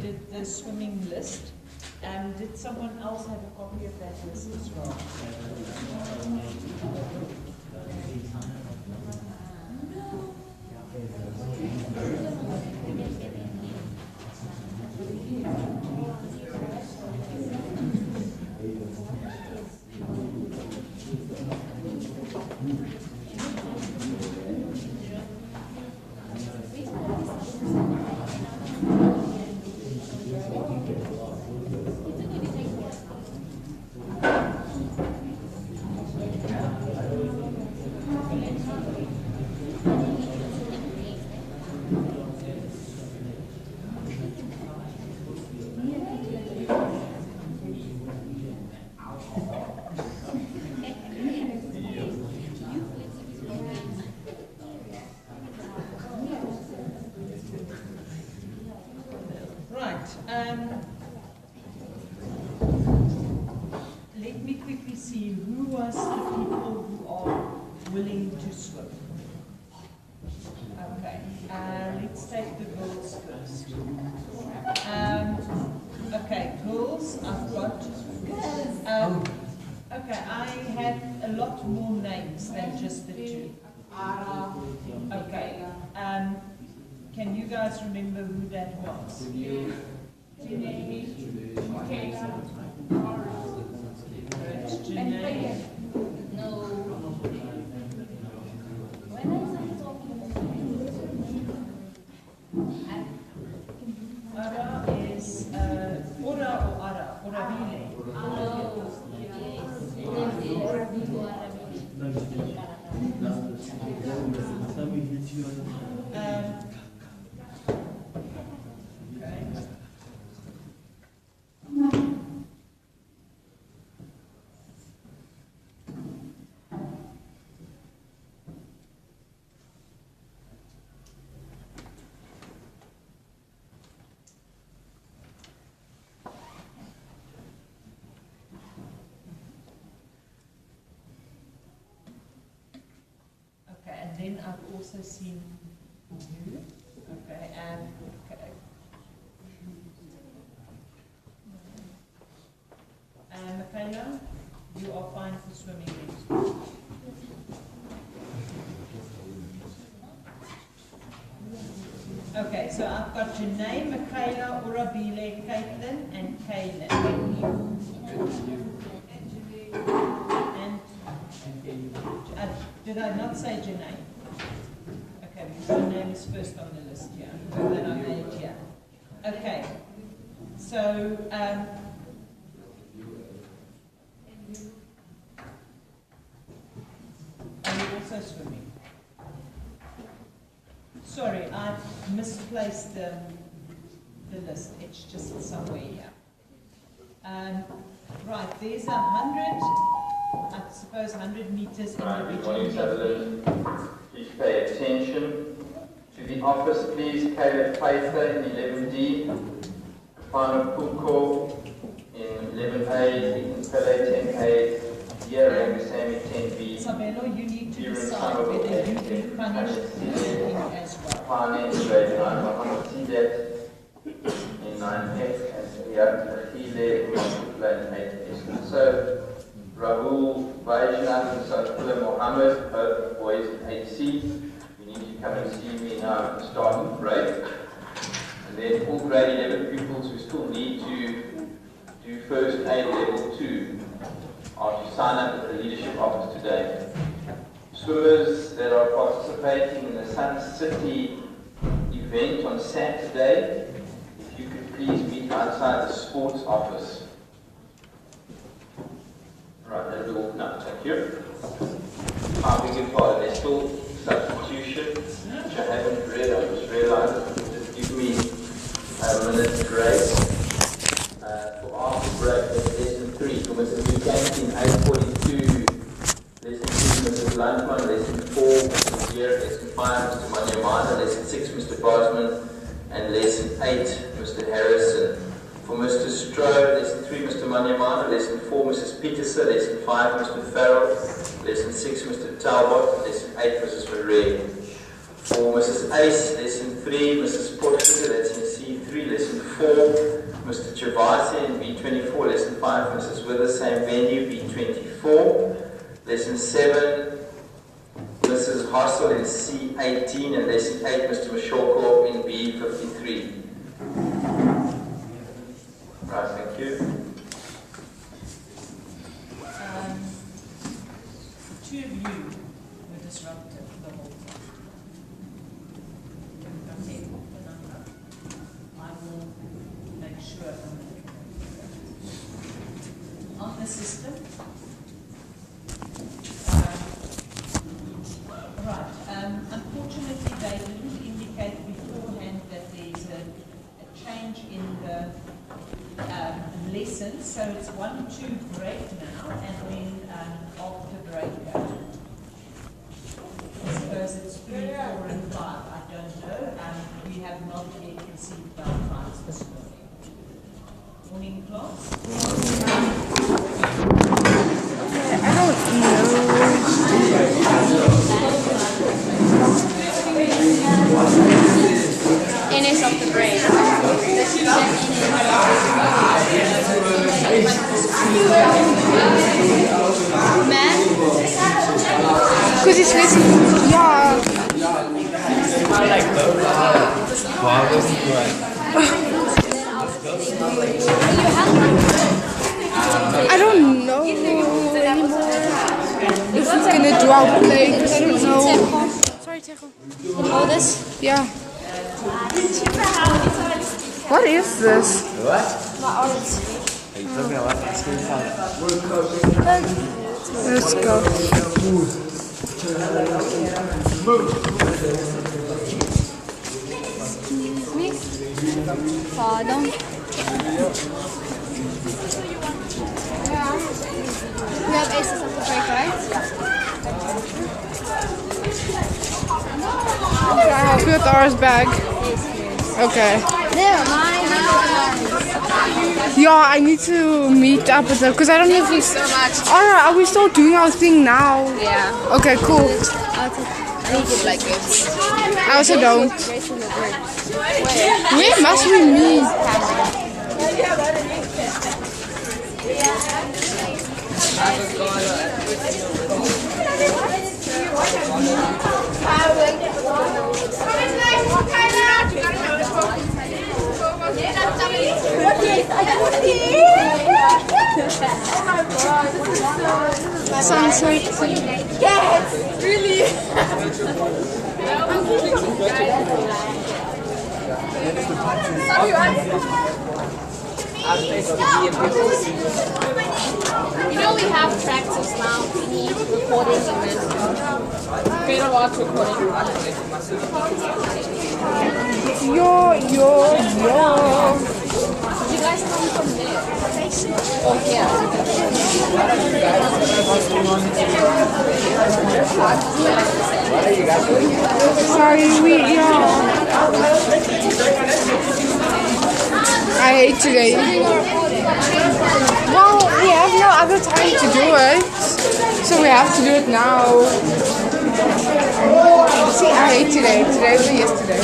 did the swimming list. Did someone else have a copy of that list as well? Let me quickly see who was the people who are willing to swim. Okay, let's take the girls first. Okay, girls, I've got. Okay, I have a lot more names than just the two. Okay, can you guys remember who that was? Janae. Ara is Ora or Ara? Oravile. And then I've also seen you. Okay, and okay. And Michaela, you are fine for swimming next week. Okay, so I've got Janae, Michaela, Urabile, Caitlin, and Kaylin. And did I not say Janae? Okay, because her name is first on the list here. That I made here. Okay, so are you also swimming? Sorry, I've misplaced the list. It's just somewhere here. Right, there's 100, I suppose 100 meters in the Good morning, Sutherland. Please pay attention. To the office, please. Caleb Pfeiffer in 11D. Fano Puko in 11A. Ethan Pele 10A. Yera Gusami 10B. Sabelo, you need to decide whether you can punish the as well. Pane in grade 9. Mohammed Sidet in 9F. And Riyad Akhile in 8S. So, Rahul Vaishnav and Satullah Mohammed, both boys in 8C. You need to come and see me now at the start of the break. And then all grade 11 pupils who still need to do first aid level 2 are to sign up at the leadership office today. Swimmers that are participating in the Sun City event on Saturday, if you could please meet outside the sports office. Right, that'll be all now. Thank you. I beg your pardon, there's still substitution, which I haven't read. I just realized. Just give me a minute's grace. For after break, there's lesson 3 for Mrs. Buchanan, 8:42. Lesson 2, Mrs. Landman. Lesson 4, Mrs. Gear. Lesson 5, Mr. Manyamana. Lesson 6, Mr. Bosman. And lesson 8, Mr. Harrison. For Mr. Stroh, lesson 3, Mr. Manyamana. Lesson 4, Mrs. Peterson. Lesson 5, Mr. Farrell. Lesson 6, Mr. Talbot. Lesson 8, Mrs. Murray. For Mrs. Ace, lesson 3, Mrs. Porter. Lesson C3, B23, lesson 4, Mr. Javasi in B24, lesson 5, Mrs. Wither, same venue, B24, lesson 7, Mrs. Hassel in C18, and lesson 8, Mr. Mashokov in B53. Right, thank you. Two of you were disruptive the whole time. I will make sure on the system. Right. Unfortunately, they didn't indicate beforehand that there's a change in the lessons, so it's 1-2 break now, and then after break, I suppose it's 3, 4, and 5. I don't know. We have not yet received our files this morning. Morning, class. I don't know. Ines off the break. Man? Because it's listening. Yeah. I don't know anymore if we're gonna do our play. I don't know. Sorry, Techo. Hold this? Yeah. What is this? What? Let's go. Excuse me? Pardon? We have aces off the break, right? Can I help you with ours bag? Okay. Never mind. Yeah, I need to meet up with her because I don't know if we. So much. Alright, are we still doing our thing now? Yeah. Okay, cool. I think it like this. I also don't. Where must we meet? Sounds so cute. Yes, really. You know we have practice now. We need recording and then we don't watch recording. Yo. Did you guys come from there? Oh yeah. Sorry, I hate today. Well, we have no other time to do it, so we have to do it now. See, I hate today. Today was yesterday.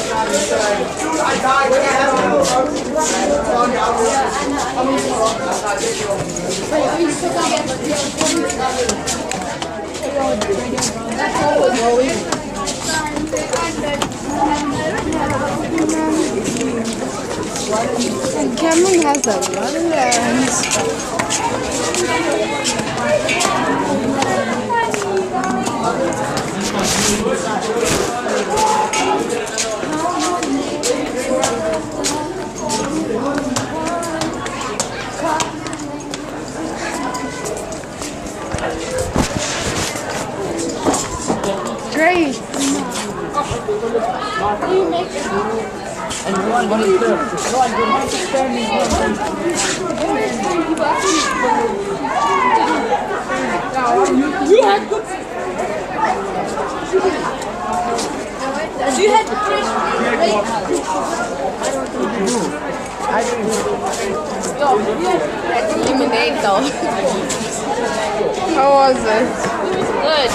Cameron has a lot of lands. Great. You make And you want one is good. You had good. You had I didn't. Stop. That's lemonade though. How was it? Good.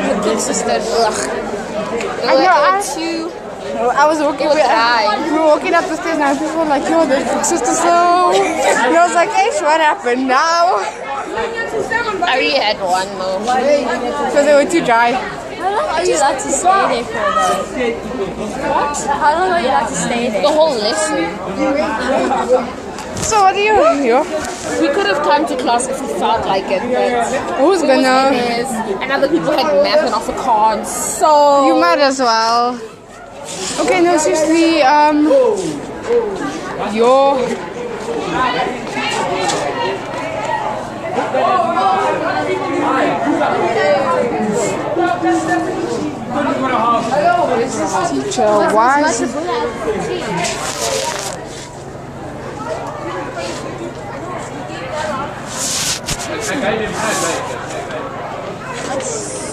The big sister. Ugh. There were two I was walking. We were walking up the stairs, and people were like, "Yo, the sister slow." And I was like, "Hey, what happened now?" I already had one though. So they were too dry. How long are you allowed to stay there for though? What? How long are you allowed to stay there? The whole lesson. So what do you do? We could have come to class if we felt like it, but Who's gonna? And other people had math and off the cards, so You might as well. Okay, no, seriously, Where's this teacher? Why is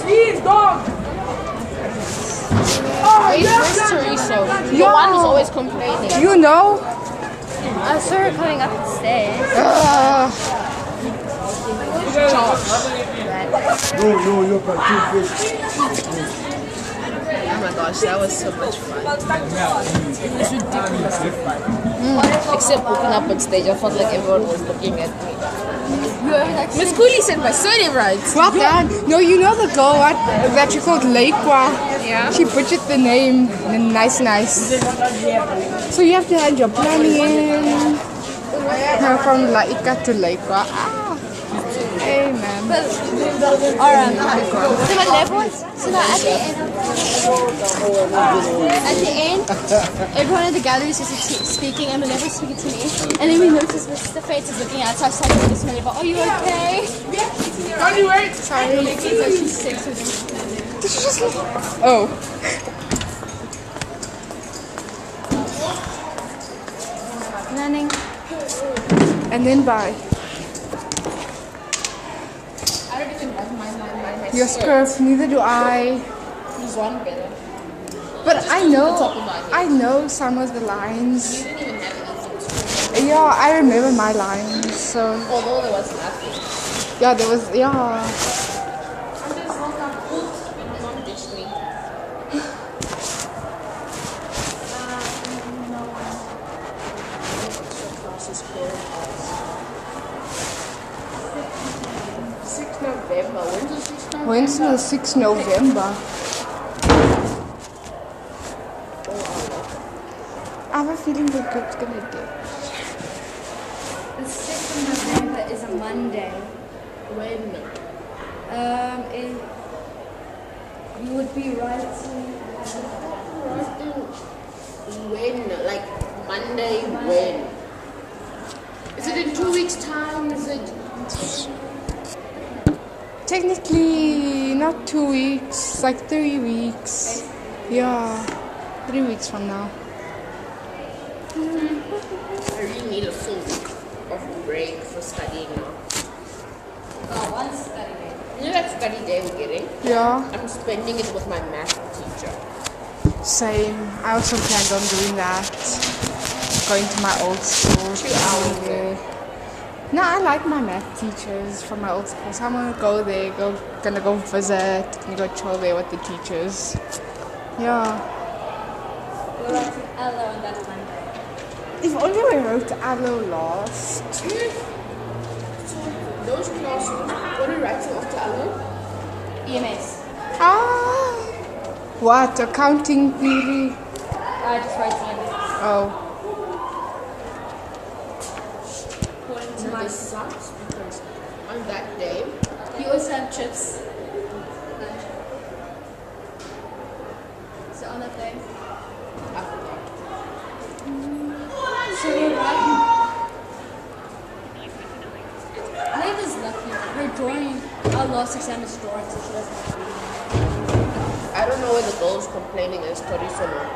Please, dog! Where's Teresa? The one who's always complaining. You know? I saw her coming up the stairs. No, you're got 2 fish. Oh my gosh, that was so much fun. It's ridiculous. Except walking up on stage, I felt like everyone was looking at me. Miss Cooley said my surname right. Well done. No, you know the girl that you called Laikwa? Yeah. She butchered the name. Nice. So you have to add your planning in. From Laika to Laikwa. Hey, man. Alright. So my levels, so now at the end, everyone in the gallery is just speaking and Minerva is speaking to me. And then we noticed Mr. Fates is looking at us, so I started to this Minerva, are you okay? Sorry. So she's sick, so then Did you just Oh. Learning. And then bye. I don't even like my Your scarf, neither do I. There's one better. But I know some of the lines. You didn't even have anything. Yeah, I remember my lines, so. Although there was nothing. Yeah, there was, yeah. I'm just woke up cooked and my mom ditched me. November. When's the 6th November? When's the 6th November? I have a feeling the group's gonna get. The 6th of November is a Monday. When? You would be writing. When? Like Monday when? Is it in 2 weeks' time? Is it? Technically, not 2 weeks, like 3 weeks. Yeah, 3 weeks from now. I really need a full week of break for studying now. Oh, one study day. You know that study day we're getting? Yeah. I'm spending it with my math teacher. Same. I also planned on doing that. Going to my old school. 2 hours there. No, I like my math teachers from my old school, so I'm gonna go there, gonna go visit, and go chill there with the teachers. Yeah. We'll write to Ella on that Monday. If only we wrote to Alo last. Those classes, what are you writing after Alo? EMS. Ah. What? Accounting theory? I just write EMS. Oh. To my socks because on that day You also have chips. So on that day. I forgot. So we're right. Lena's lucky. Her drawing, our last exam is drawing, so she doesn't have to read. I don't know whether the girl's complaining as Tori's or not.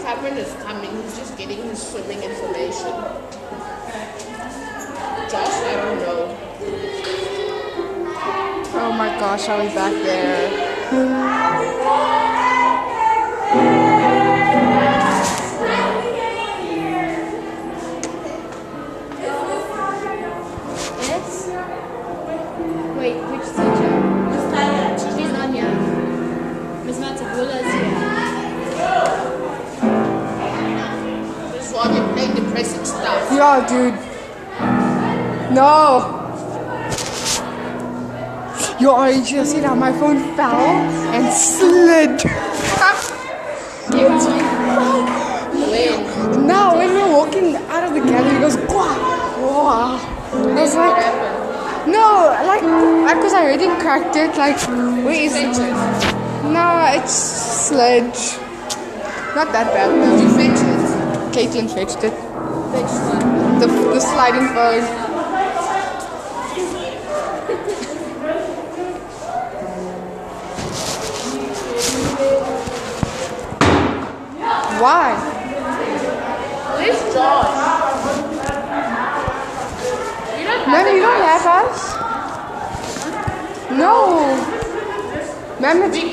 Cameron is coming, he's just getting his swimming information. Josh, I don't know. Oh my gosh, are we back there? Yes? Wait, which teacher? Miss Tyler. She's not here. Mrs. Matabulas here. This is why we play depressing stuff. Yeah, dude. No. Yo, you should see that my phone fell and slid. When? Now, when we were walking out of the gallery, it goes, wow. I was like, no, like, because I already cracked it, like, where is it? No, it's slid. Not that bad. Did you fetch it? Caitlin fetched it. Fetch what? The sliding phone. Why? Where's Josh? Ma'am, you don't have us? No. Ma'am, it's B.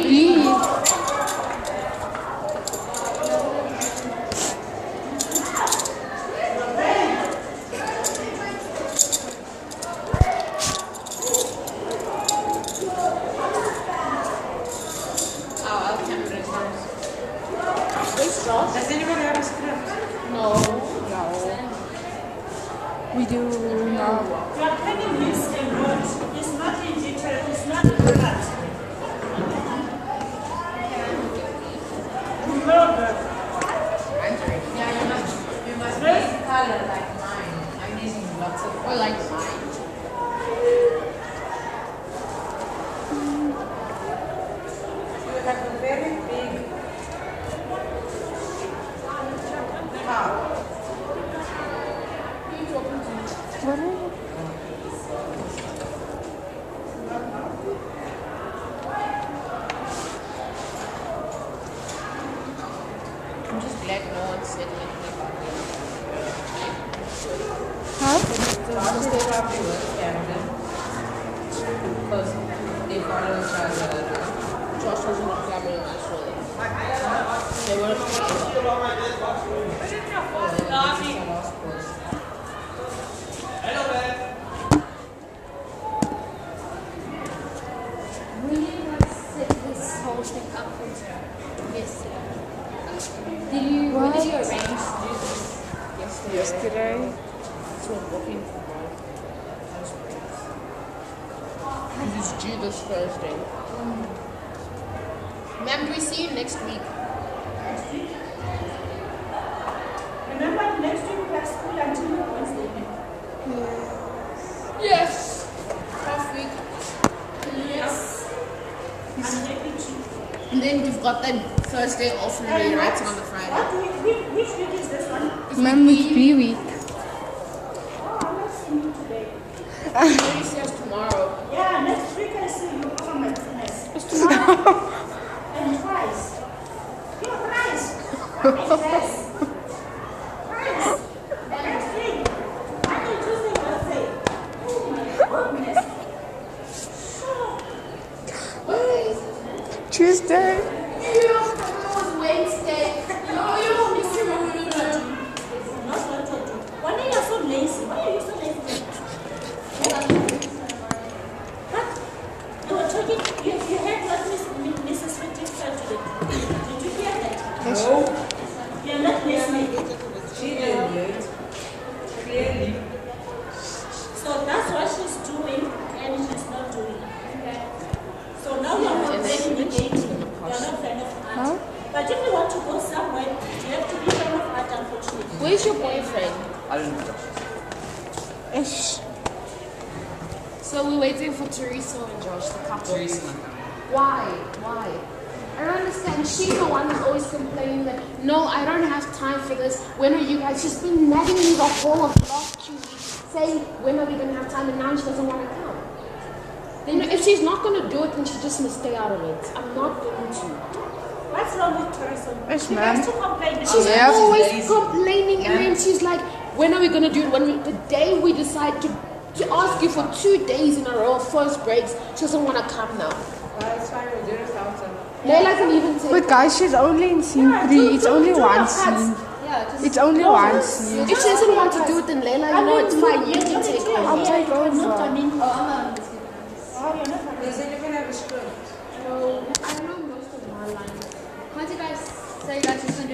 Does anyone have a script? No. We do now. You are planning this a lot. It's not in detail, it's not in the cut. You must make color like mine. I'm using lots of, or like mine. You have a very big cup. What are you? I'm just glad no one said anything about it. Huh? Because they probably work Camden. Because they follow each other around. Josh was in the camera as well. They were Really not set this whole thing up yesterday. When did you arrange to do this? Yesterday. So I'm working tomorrow. It is due this Thursday. Ma'am, do we see you next week? Remember, next week we have school until Wednesday. Yes. Half week. Yes. I'm happy to. And then we've got that Thursday off and we're writing on the Friday. What week, which week is this one? Ma'am, it's B week. Oh, I'm not seeing you today. Maybe see us tomorrow. Yeah, next week I see you over my fitness. It's tomorrow. And twice. Your price. Yes. Price. Next week. Monday, Tuesday, Wednesday. Oh my goodness. Tuesday. Wednesday. Why are you so lazy? Why are you so lazy? What? You were talking, you heard what Mrs. Fittis said today. Did you hear that? No. You're not listening. She did. Clearly. So that's what she's doing and she's not doing. Okay. So now you're not very negating. You're not fan of art. Huh? But if you want to go somewhere, you have to be fan of art, unfortunately. Where's your boyfriend? I don't know. Ish. So we're waiting for Teresa and Josh, the couple. Teresa not coming. Why? I don't understand. She's the one that's always complaining that, no, I don't have time for this. When are you guys? She's been nagging me the whole of the last 2 weeks, saying, when are we going to have time? And now she doesn't want to come. Then if she's not going to do it, then she just must stay out of it. I'm not going to. What's wrong with Teresa? Yes, She ma'am. has to complain. She's Yeah. always complaining, and then she's like, when are we going to do it? The day we decide to ask you for 2 days in a row, first breaks, she doesn't want to come now. It's fine, we'll do it without her. Layla can even take But guys, she's only in scene 3. It's only one scene. It's only one scene. If she doesn't want to do it, then Layla, you know, it's fine. You can take her. I'll take over. Does anyone have a script? No, I know most of my lines.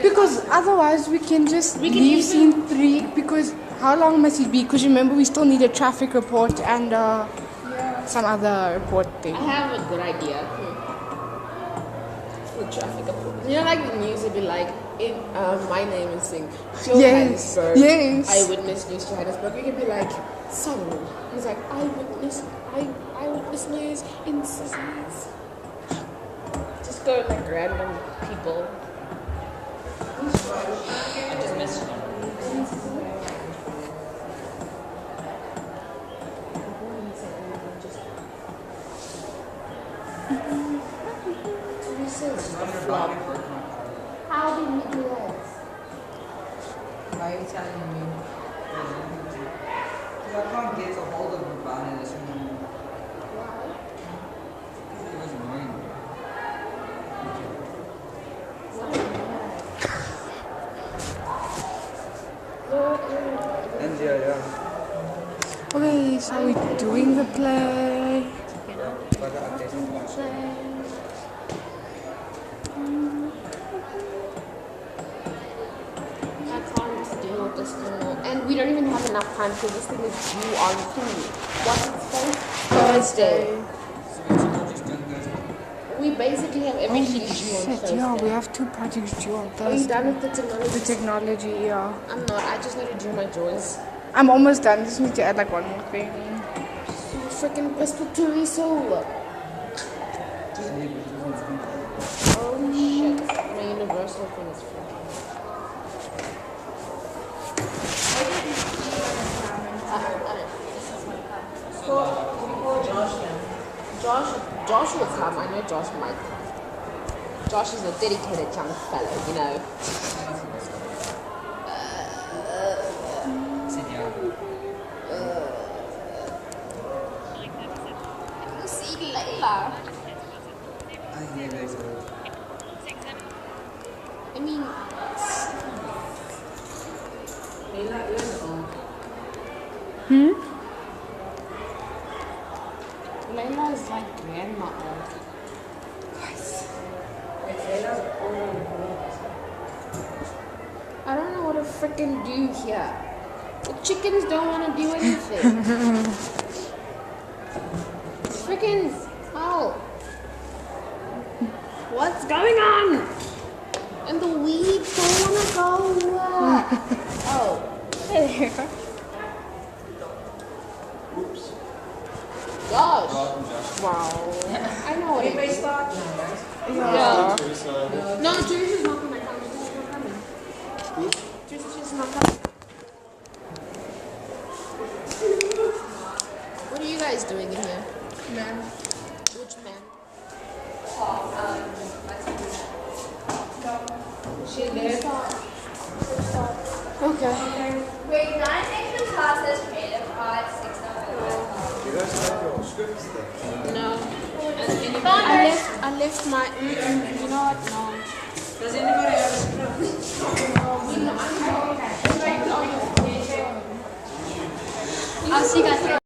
Because otherwise we can just leave scene 3 because how long must it be? Because remember we still need a traffic report and some other report thing. I have a good idea. For traffic report. You know, like the news would be like, my name is Johannesburg. Yes. Eyewitness News Johannesburg. We could be like, suddenly. He's like, eyewitness news in cities. Just go like random people. I just missed them. How did we do that? Why are you telling me? Because I can't get a hold of the banner this morning. Why? It was annoying. And yeah. Okay, so we're doing the play. I can't deal with this anymore. And we don't even have enough time because this thing is due on what's its date? Thursday. We basically have everything due on Thursday. Yeah, we have 2 projects due on Thursday. Are you done with the technology? The technology, yeah. I'm not. I just need to do my drawings. I'm almost done. Just need to add like one more thing. So freaking respiratory soul. Oh shit. My universal thing is freaking. Josh will come. I know Josh might come. Josh is a dedicated young fellow, you know. See Layla. I hear this. I mean, Layla is like grandma old. I don't know what to freaking do here. The chickens don't want to do anything. Freaking hell. What's going on? And the weeds don't want to go. Oh. Hey there. Oops. Gosh. Wow. I know what it is. Yeah. No, Teresa's not going to come. She's not coming. Teresa's not coming. What are you guys doing in here? Man. Which man? She there? Okay. Grade 9 English class has creative arts, 6 You guys have your scripts there? No. I left my. You know what? No. Does anybody have a script? I'll see you guys later.